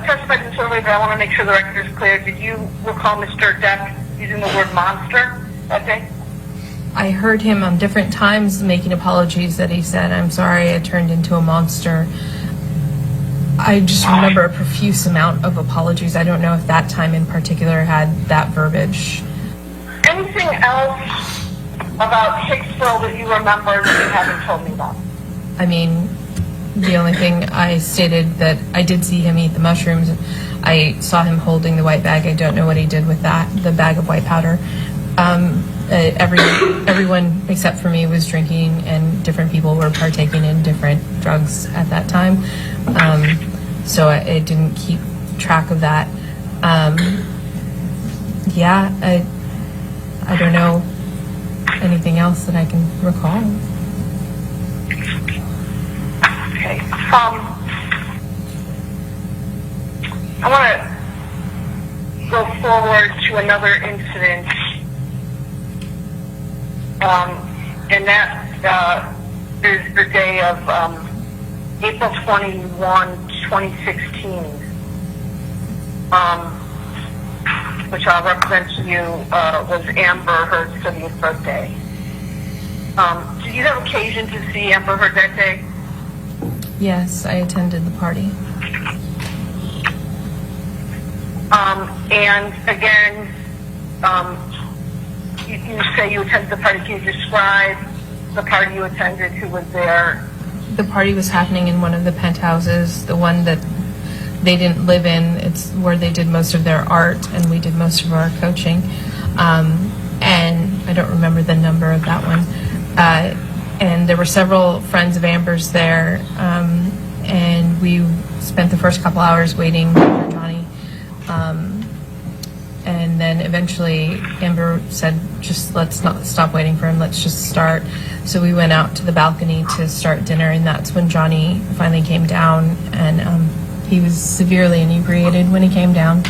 testified in survey, but I want to make sure the record is clear. Did you recall Mr. Depp using the word monster that day? I heard him on different times making apologies that he said, "I'm sorry I turned into a monster." I just remember a profuse amount of apologies. I don't know if that time in particular had that verbiage. Anything else about Hicksville that you remember that you haven't told me about? I mean, the only thing I stated that I did see him eat the mushrooms. I saw him holding the white bag. I don't know what he did with that, the bag of white powder. Everyone except for me was drinking, and different people were partaking in different drugs at that time. So I didn't keep track of that. Yeah, I don't know anything else that I can recall. Okay. I want to go forward to another incident, and that is the day of April 21, 2016, which I'll represent to you was Amber Heard's 30th birthday. Did you have occasion to see Amber Heard that day? Yes, I attended the party. And again, you say you attended the party. Can you describe the party you attended, who was there? The party was happening in one of the penthouses, the one that they didn't live in. It's where they did most of their art, and we did most of our coaching. And I don't remember the number of that one. And there were several friends of Amber's there, and we spent the first couple hours waiting for Johnny. And then eventually Amber said, just let's not stop waiting for him, let's just start. So we went out to the balcony to start dinner, and that's when Johnny finally came down, and he was severely inebriated when he came down.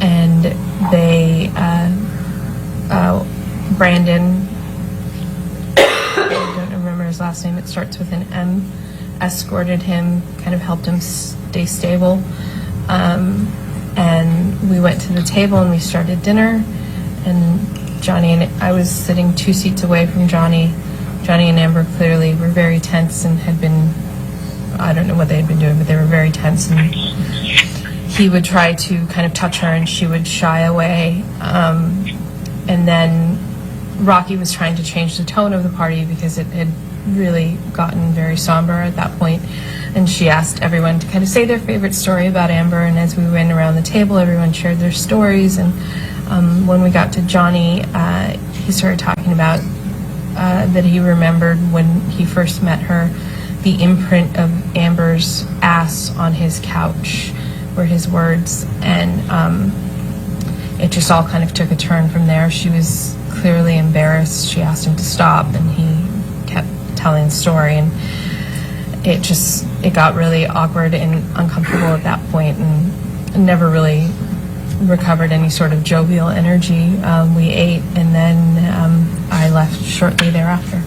And they, Brandon, I don't remember his last name, it starts with an M, escorted him, kind of helped him stay stable. And we went to the table and we started dinner, and Johnny and I was sitting 2 seats away from Johnny. Johnny and Amber clearly were very tense and had been, I don't know what they had been doing, but they were very tense, and he would try to kind of touch her and she would shy away. And then Rocky was trying to change the tone of the party because it had really gotten very somber at that point. And she asked everyone to kind of say their favorite story about Amber, and as we went around the table, everyone shared their stories. And when we got to Johnny, he started talking about that he remembered when he first met her, the imprint of Amber's ass on his couch were his words, and it just all kind of took a turn from there. She was clearly embarrassed. She asked him to stop, and he kept telling the story, and it got really awkward and uncomfortable at that point, and never really recovered any sort of jovial energy. We ate, and then I left shortly thereafter.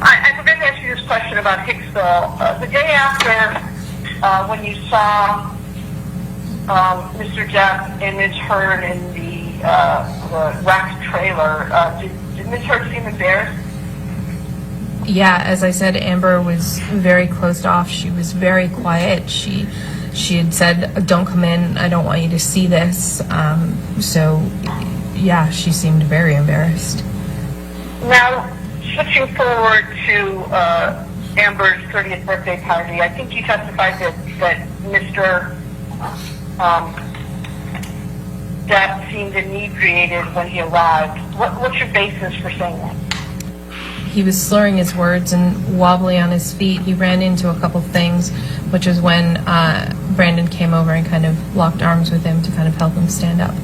I forgot to ask you this question about Hicksville. The day after, when you saw Mr. Jeff and Ms. Heard in the wrecked trailer, did Ms. Heard seem embarrassed? Yeah, as I said, Amber was very closed off. She was very quiet. She had said, "Don't come in. I don't want you to see this." So, yeah, she seemed very embarrassed. Now, switching forward to Amber's 30th birthday party, I think you testified that Mr. Depp seemed inebriated when he arrived. What's your basis for saying that? he was slurring his words and wobbly on his feet. He ran into a couple things, which is when Brandon came over and kind of locked arms with him to kind of help him stand up.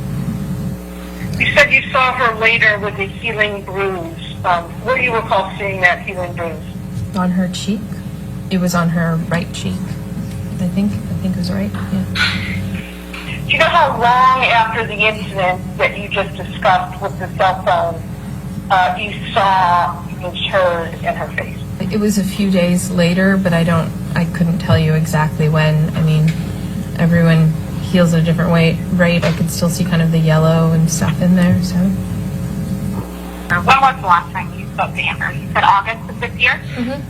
You said you saw her later with a healing bruise. Where do you recall seeing that healing bruise? On her cheek. It was on her right cheek. I think it was right. Yeah. Do you know how long after the incident that you just discussed with the cell phone you saw Ms. Heard in her face? It was a few days later, but I couldn't tell you exactly when. I mean, everyone heals at a different way, right? I could still see kind of the yellow and stuff in there, so. When was the last time you spoke to Amber? You said August of this year? Mm-hmm.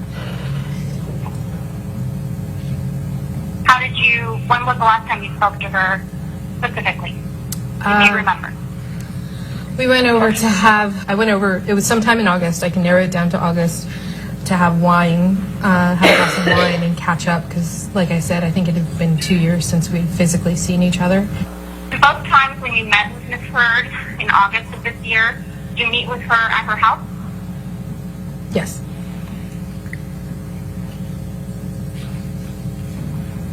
When was the last time you spoke to her specifically? Do you remember? We went over it was sometime in August, I can narrow it down to August, to have wine, have a glass of wine and catch up, because like I said, I think it had been 2 years since we'd physically seen each other. Both times when you met with Ms. Heard in August of this year, did you meet with her at her house? Yes.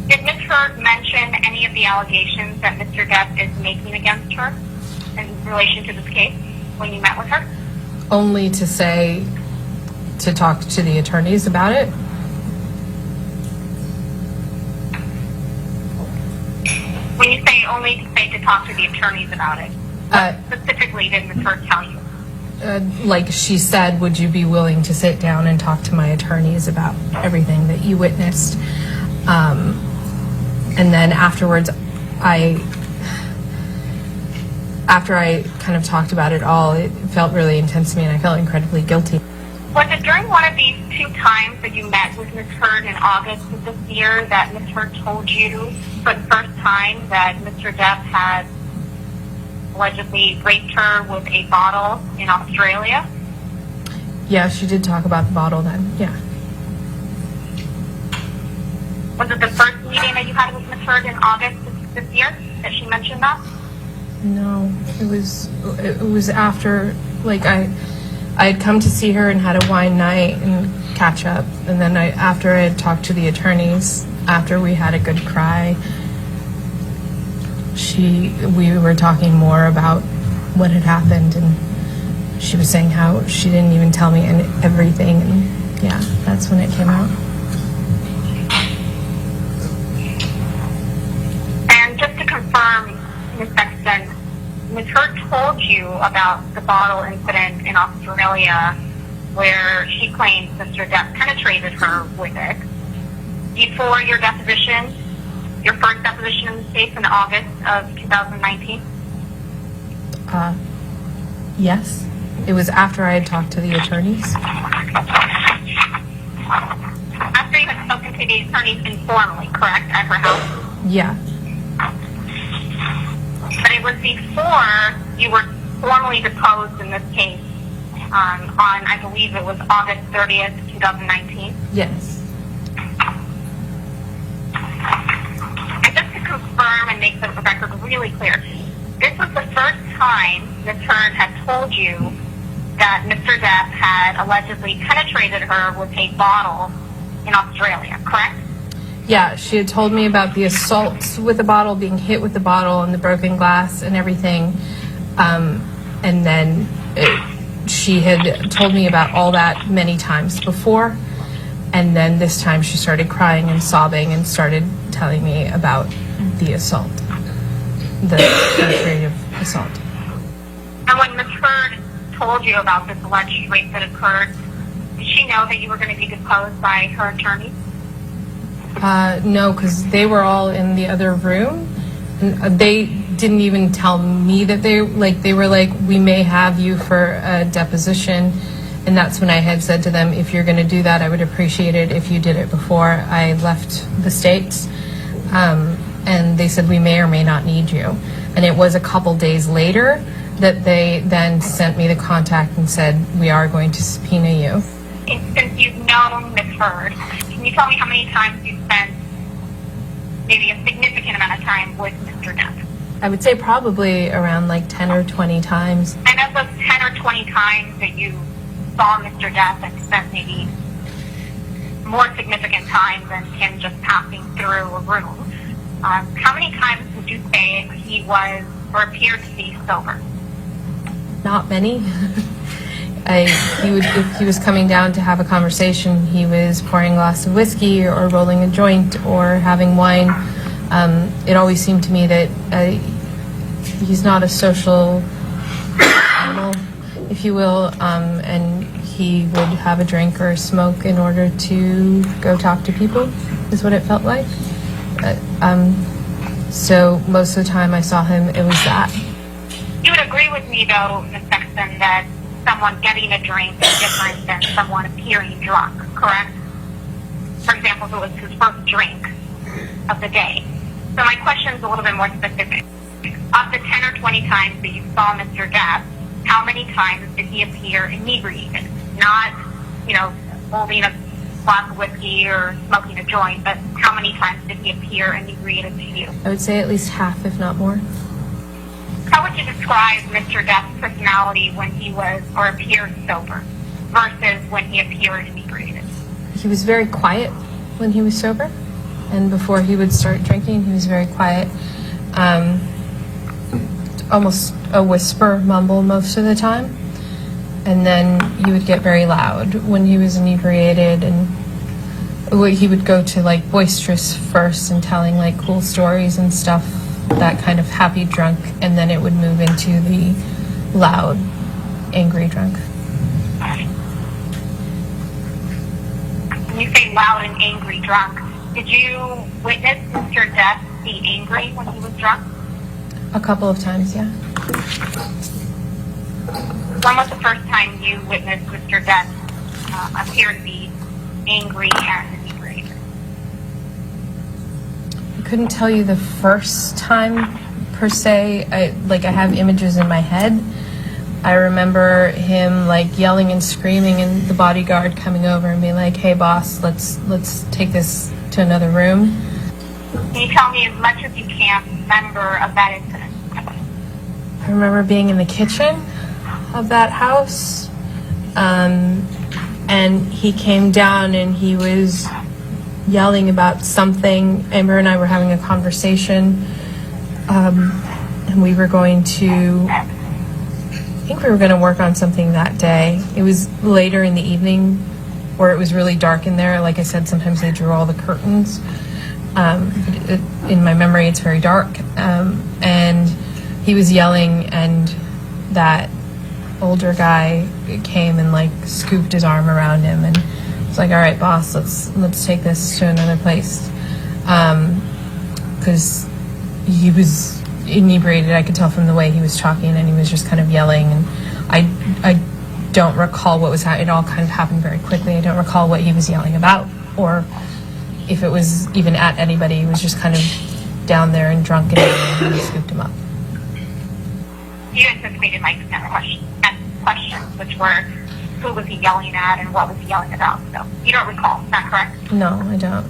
Did Ms. Heard mention any of the allegations that Mr. Depp is making against her in relation to this case when you met with her? Only to talk to the attorneys about it. When you say only to talk to the attorneys about it, what specifically did Ms. Heard tell you? Like she said, would you be willing to sit down and talk to my attorneys about everything that you witnessed? And then afterwards, after I kind of talked about it all, it felt really intense to me and I felt incredibly guilty. Was it during one of these 2 times that you met with Ms. Heard in August of this year that Ms. Heard told you for the first time that Mr. Depp had allegedly raped her with a bottle in Australia? Yeah, she did talk about the bottle then, yeah. Was it the first meeting that you had with Ms. Heard in August of this year that she mentioned that? No, it was after, like I had come to see her and had a wine night and catch up, and then after I had talked to the attorneys, after we had a good cry, we were talking more about what had happened, and she was saying how she didn't even tell me everything, and yeah, that's when it came out. And just to confirm, Ms. Sexton, Ms. Heard told you about the bottle incident in Australia where she claims Mr. Depp penetrated her with it before your deposition, your first deposition in this case in August of 2019? Yes. It was after I had talked to the attorneys. After you had spoken to the attorneys informally, correct, at her house? Yeah. But it was before you were formally deposed in this case on, I believe it was August 30th, 2019? Yes. And just to confirm and make the record really clear, this was the first time Ms. Heard had told you that Mr. Depp had allegedly penetrated her with a bottle in Australia, correct? Yeah, she had told me about the assault with the bottle, being hit with the bottle and the broken glass and everything. And then she had told me about all that many times before. And then this time she started crying and sobbing and started telling me about the assault, the penetrative assault. And when Ms. Heard told you about this alleged rape that occurred, did she know that you were going to be deposed by her attorney? No, because they were all in the other room. And they didn't even tell me that they were like, we may have you for a deposition. And that's when I had said to them, if you're going to do that, I would appreciate it if you did it before I left the States. And they said, we may or may not need you. And it was a couple days later that they then sent me the contact and said, we are going to subpoena you. Since you've known Ms. Heard, can you tell me how many times you spent maybe a significant amount of time with Mr. Depp? I would say probably around like 10 or 20 times. And of those 10 or 20 times that you saw Mr. Depp and spent maybe more significant time than him just passing through a room, how many times would you say he was or appeared to be sober? Not many. If he was coming down to have a conversation, he was pouring a glass of whiskey or rolling a joint or having wine. It always seemed to me that he's not a social animal, if you will, and he would have a drink or a smoke in order to go talk to people, is what it felt like. So most of the time I saw him, it was that. You would agree with me, though, Ms. Sexton, that someone getting a drink is different than someone appearing drunk, correct? For example, if it was his first drink of the day. So my question is a little bit more specific. Of the 10 or 20 times that you saw Mr. Depp, how many times did he appear inebriated? Not, holding a glass of whiskey or smoking a joint, but how many times did he appear inebriated to you? I would say at least half, if not more. How would you describe Mr. Depp's personality when he was or appeared sober versus when he appeared inebriated? He was very quiet when he was sober, and before he would start drinking, he was very quiet. Almost a whisper, mumble most of the time. And then he would get very loud when he was inebriated, and he would go to like boisterous first and telling like cool stories and stuff, that kind of happy drunk, and then it would move into the loud, angry drunk. When you say loud and angry drunk, did you witness Mr. Depp be angry when he was drunk? A couple of times, yeah. When was the first time you witnessed Mr. Depp appear to be angry and inebriated? I couldn't tell you the first time per se. I have images in my head. I remember him like yelling and screaming, and the bodyguard coming over and being like, "Hey boss, let's take this to another room." Can you tell me as much as you can remember of that incident? I remember being in the kitchen of that house, and he came down and he was yelling about something. Amber and I were having a conversation, and we were going to, I think we were going to work on something that day. It was later in the evening where it was really dark in there. Like I said, sometimes they drew all the curtains. In my memory, it's very dark, and he was yelling, and that older guy came and like scooped his arm around him and was like, "All right, boss, let's take this to another place," because he was inebriated. I could tell from the way he was talking, and he was just kind of yelling, and I don't recall what was happening. It all kind of happened very quickly. I don't recall what he was yelling about, or if it was even at anybody. He was just kind of down there and drunk, and he scooped him up. You anticipated my next questions, which were, who was he yelling at and what was he yelling about? So you don't recall, is that correct? No, I don't.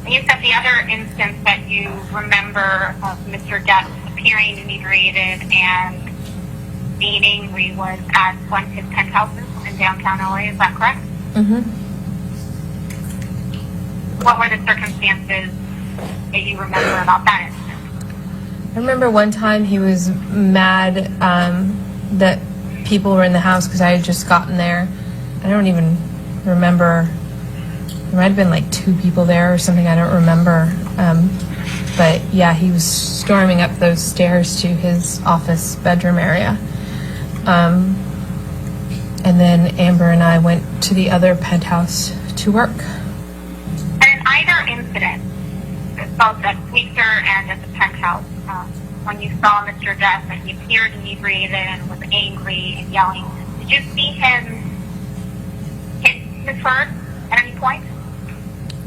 And you said the other instance that you remember of Mr. Depp appearing inebriated and being angry was at one of his penthouses in downtown LA, is that correct? Mm-hmm. What were the circumstances that you remember about that instance? I remember one time he was mad that people were in the house because I had just gotten there. I don't even remember. There might have been like 2 people there or something. I don't remember. But yeah, he was storming up those stairs to his office bedroom area. And then Amber and I went to the other penthouse to work. And in either incident, both at Sweetser and at the penthouse, when you saw Mr. Depp and he appeared inebriated and was angry and yelling, did you see him hit Ms. Heard at any point?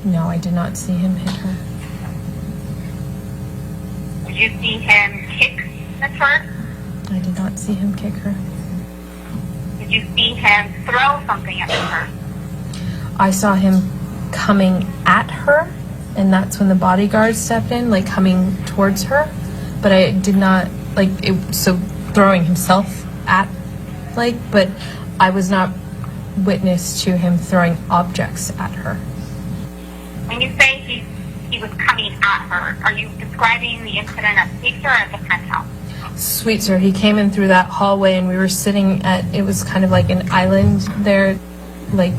No, I did not see him hit her. Did you see him kick Ms. Heard? I did not see him kick her. Did you see him throw something at Ms. Heard? I saw him coming at her, and that's when the bodyguard stepped in, like coming towards her. But I did not, like, so throwing himself at, like, but I was not witness to him throwing objects at her. When you say he was coming at her, are you describing the incident at Sweetser or at the penthouse? Sweetser, he came in through that hallway and we were sitting at, it was kind of like an island there, like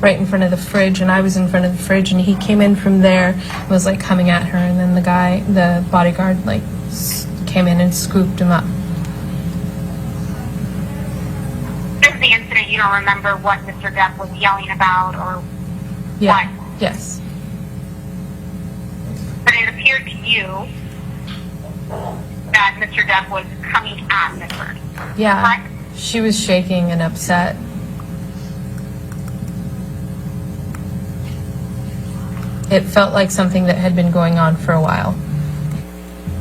right in front of the fridge, and I was in front of the fridge, and he came in from there and was like coming at her, and then the bodyguard like came in and scooped him up. This is the incident. You don't remember what Mr. Depp was yelling about or Yeah. what? Yes. But it appeared to you that Mr. Depp was coming at Ms. Heard. Yeah. Correct? She was shaking and upset. It felt like something that had been going on for a while.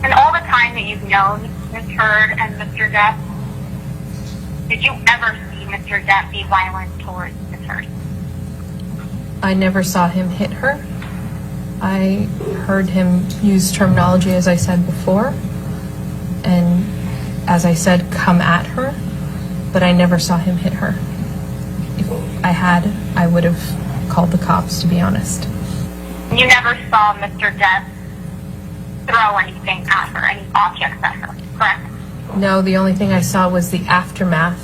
And all the time that you've known Ms. Heard and Mr. Depp, did you ever see Mr. Depp be violent towards Ms. Heard? I never saw him hit her. I heard him use terminology, as I said before, and as I said, come at her, but I never saw him hit her. If I had, I would have called the cops, to be honest. You never saw Mr. Depp throw anything at her, any objects at her, correct? No, the only thing I saw was the aftermath.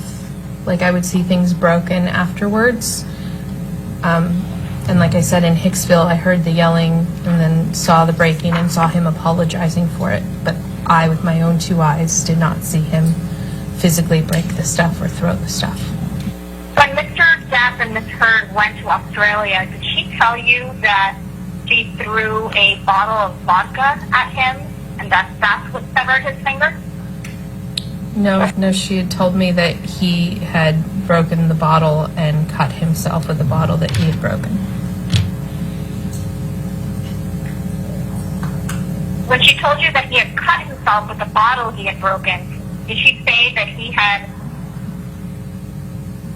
Like, I would see things broken afterwards. And like I said, in Hicksville, I heard the yelling and then saw the breaking and saw him apologizing for it. But I, with my own 2 eyes, did not see him physically break the stuff or throw the stuff. When Mr. Depp and Ms. Heard went to Australia, did she tell you that she threw a bottle of vodka at him and that's what severed his finger? No, she had told me that he had broken the bottle and cut himself with the bottle that he had broken. When she told you that he had cut himself with the bottle he had broken, did she say that he had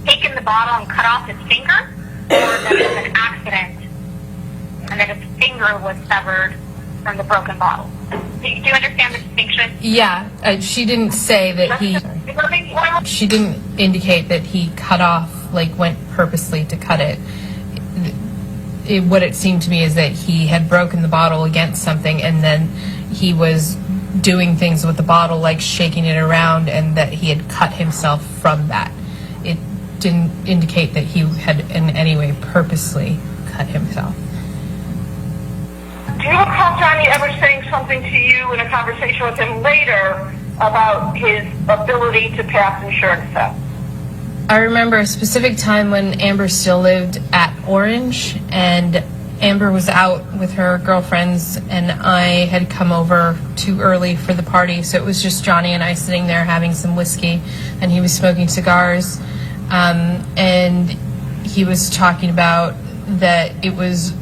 taken the bottle and cut off his finger? Or that it was an accident and that his finger was severed from the broken bottle? Do you understand the distinction? Yeah, she didn't say that he... She didn't indicate that he cut off, like went purposely to cut it. What it seemed to me is that he had broken the bottle against something and then he was doing things with the bottle, like shaking it around, and that he had cut himself from that. It didn't indicate that he had in any way purposely cut himself. Do you recall Johnny ever saying something to you in a conversation with him later about his ability to pass insurance tests? I remember a specific time when Amber still lived at Orange, and Amber was out with her girlfriends, and I had come over too early for the party, so it was just Johnny and I sitting there having some whiskey, and he was smoking cigars, and he was talking about that it was,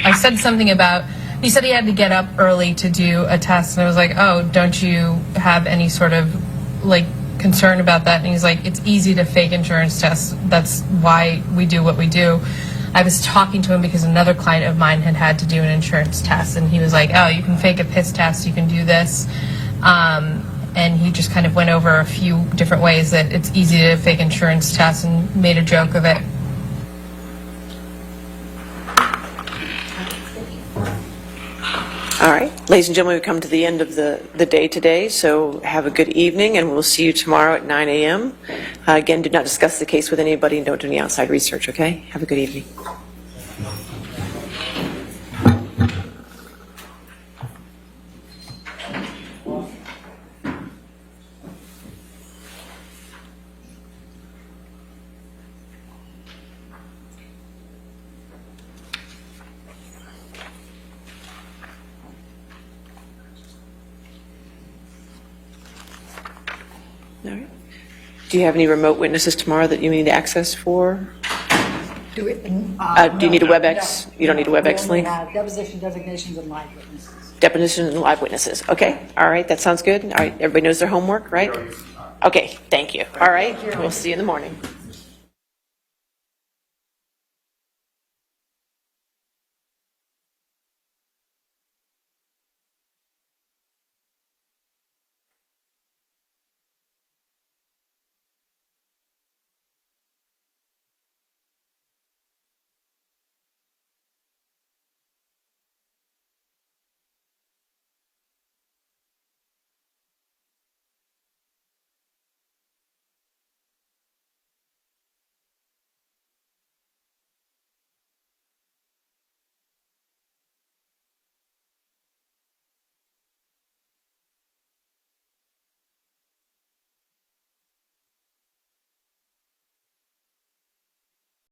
I said something about, he said he had to get up early to do a test, and I was like, oh, don't you have any sort of, like, concern about that? And he's like, it's easy to fake insurance tests. That's why we do what we do. I was talking to him because another client of mine had to do an insurance test, and he was like, oh, you can fake a piss test, you can do this. And he just kind of went over a few different ways that it's easy to fake insurance tests and made a joke of it. All right. Ladies and gentlemen, we've come to the end of the day today, so have a good evening, and we'll see you tomorrow at 9 a.m. Again, do not discuss the case with anybody and don't do any outside research, okay? Have a good evening. All right. Do you have any remote witnesses tomorrow that you need access for? Do you need a WebEx? You don't need a WebEx link? Deposition designations and live witnesses. Deposition and live witnesses. Okay. All right. That sounds good. All right. Everybody knows their homework, right? Okay. Thank you. All right. We'll see you in the morning.